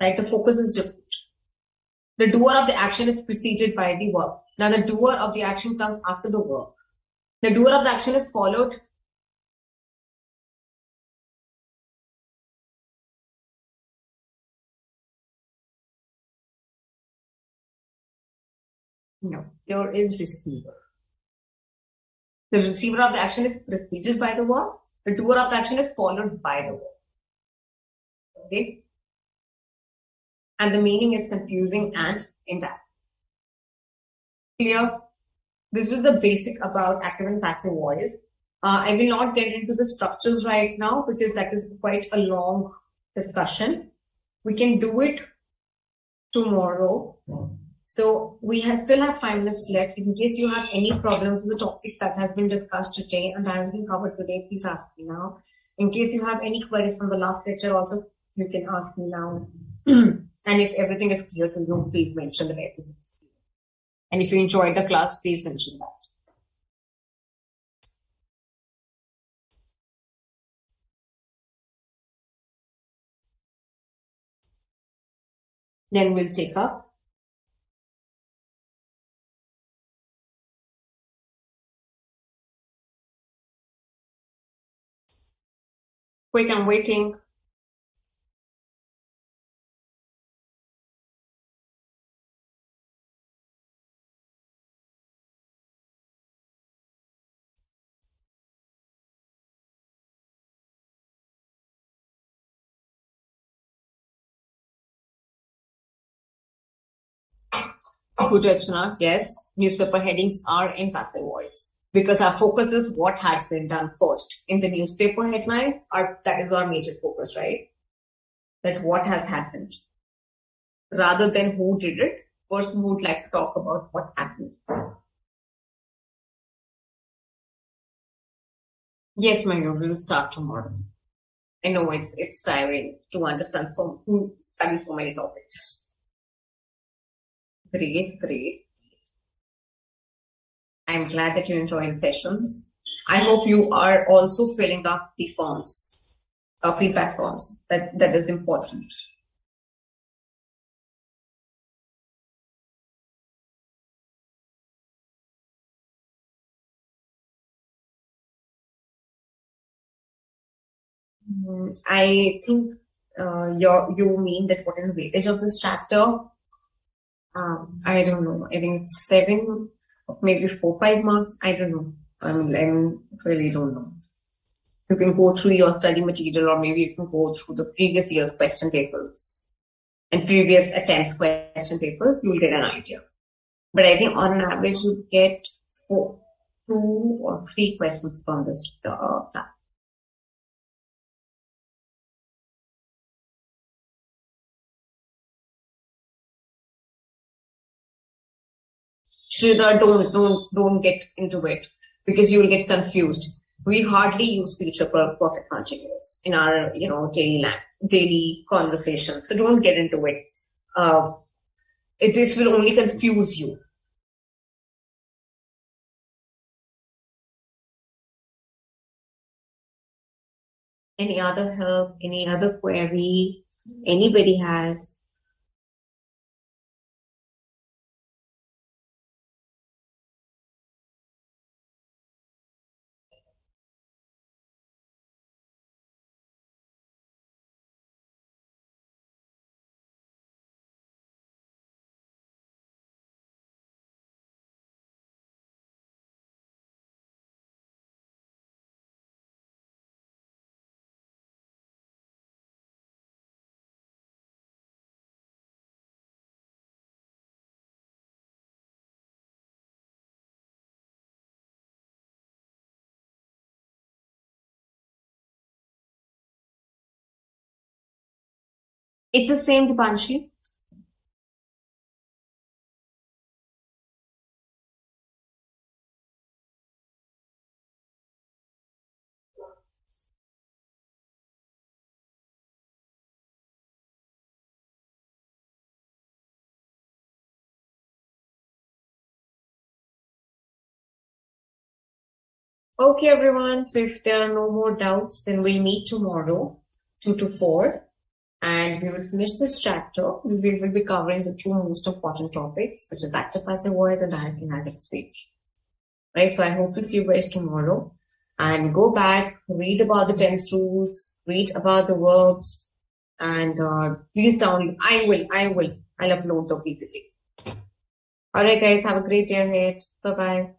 right? The focus is different. The doer of the action is preceded by the verb. Now, the doer of the action comes after the verb. The doer of the action is followed. No, there is receiver. The receiver of the action is preceded by the verb. The doer of the action is followed by the verb. Okay? And the meaning is confusing and indirect. Clear? This was the basic about active and passive voice. I will not get into the structures right now because that is quite a long discussion. We can do it tomorrow. So we still have 5 minutes left. In case you have any problems with the topics that has been discussed today and that has been covered today, please ask me now. In case you have any queries from the last lecture also, you can ask me now. And if everything is clear to you, please mention that everything is clear. And if you enjoyed the class, please mention that. Then we'll take up. Quick, I'm waiting. Good, Rachna. Yes, newspaper headings are in passive voice because our focus is what has been done first. In the newspaper headlines, that is our major focus, right? That what has happened. Rather than who did it, person would like to talk about what happened. Yes, Mayur, we'll start tomorrow. I know it's tiring to understand study so many topics. Great, great. I'm glad that you enjoyed sessions. I hope you are also filling up the forms, feedback forms. That is important. I think you mean that what is the weightage of this chapter? I don't know. I think it's 7, maybe 4, 5 marks. I don't know. I really don't know. You can go through your study material, or maybe you can go through the previous year's question papers and previous attempts question papers. You'll get an idea. But I think on an average, you get 2 or 3 questions from this plan. Sridhar, don't get into it because you'll get confused. We hardly use future perfect continuous in our daily conversations. So don't get into it. This will only confuse you. Any other help? Any other query? Anybody has? It's the same, Dipanshi. Okay, everyone. So if there are no more doubts, then we'll meet tomorrow, 2 to 4, and we will finish this chapter. We will be covering the two most important topics, which is active passive voice and direct indirect speech. Right? So I hope to see you guys tomorrow. And go back, read about the tense rules, read about the verbs, and please download. I'll upload the PPT. All right, guys. Have a great day ahead. Bye-bye.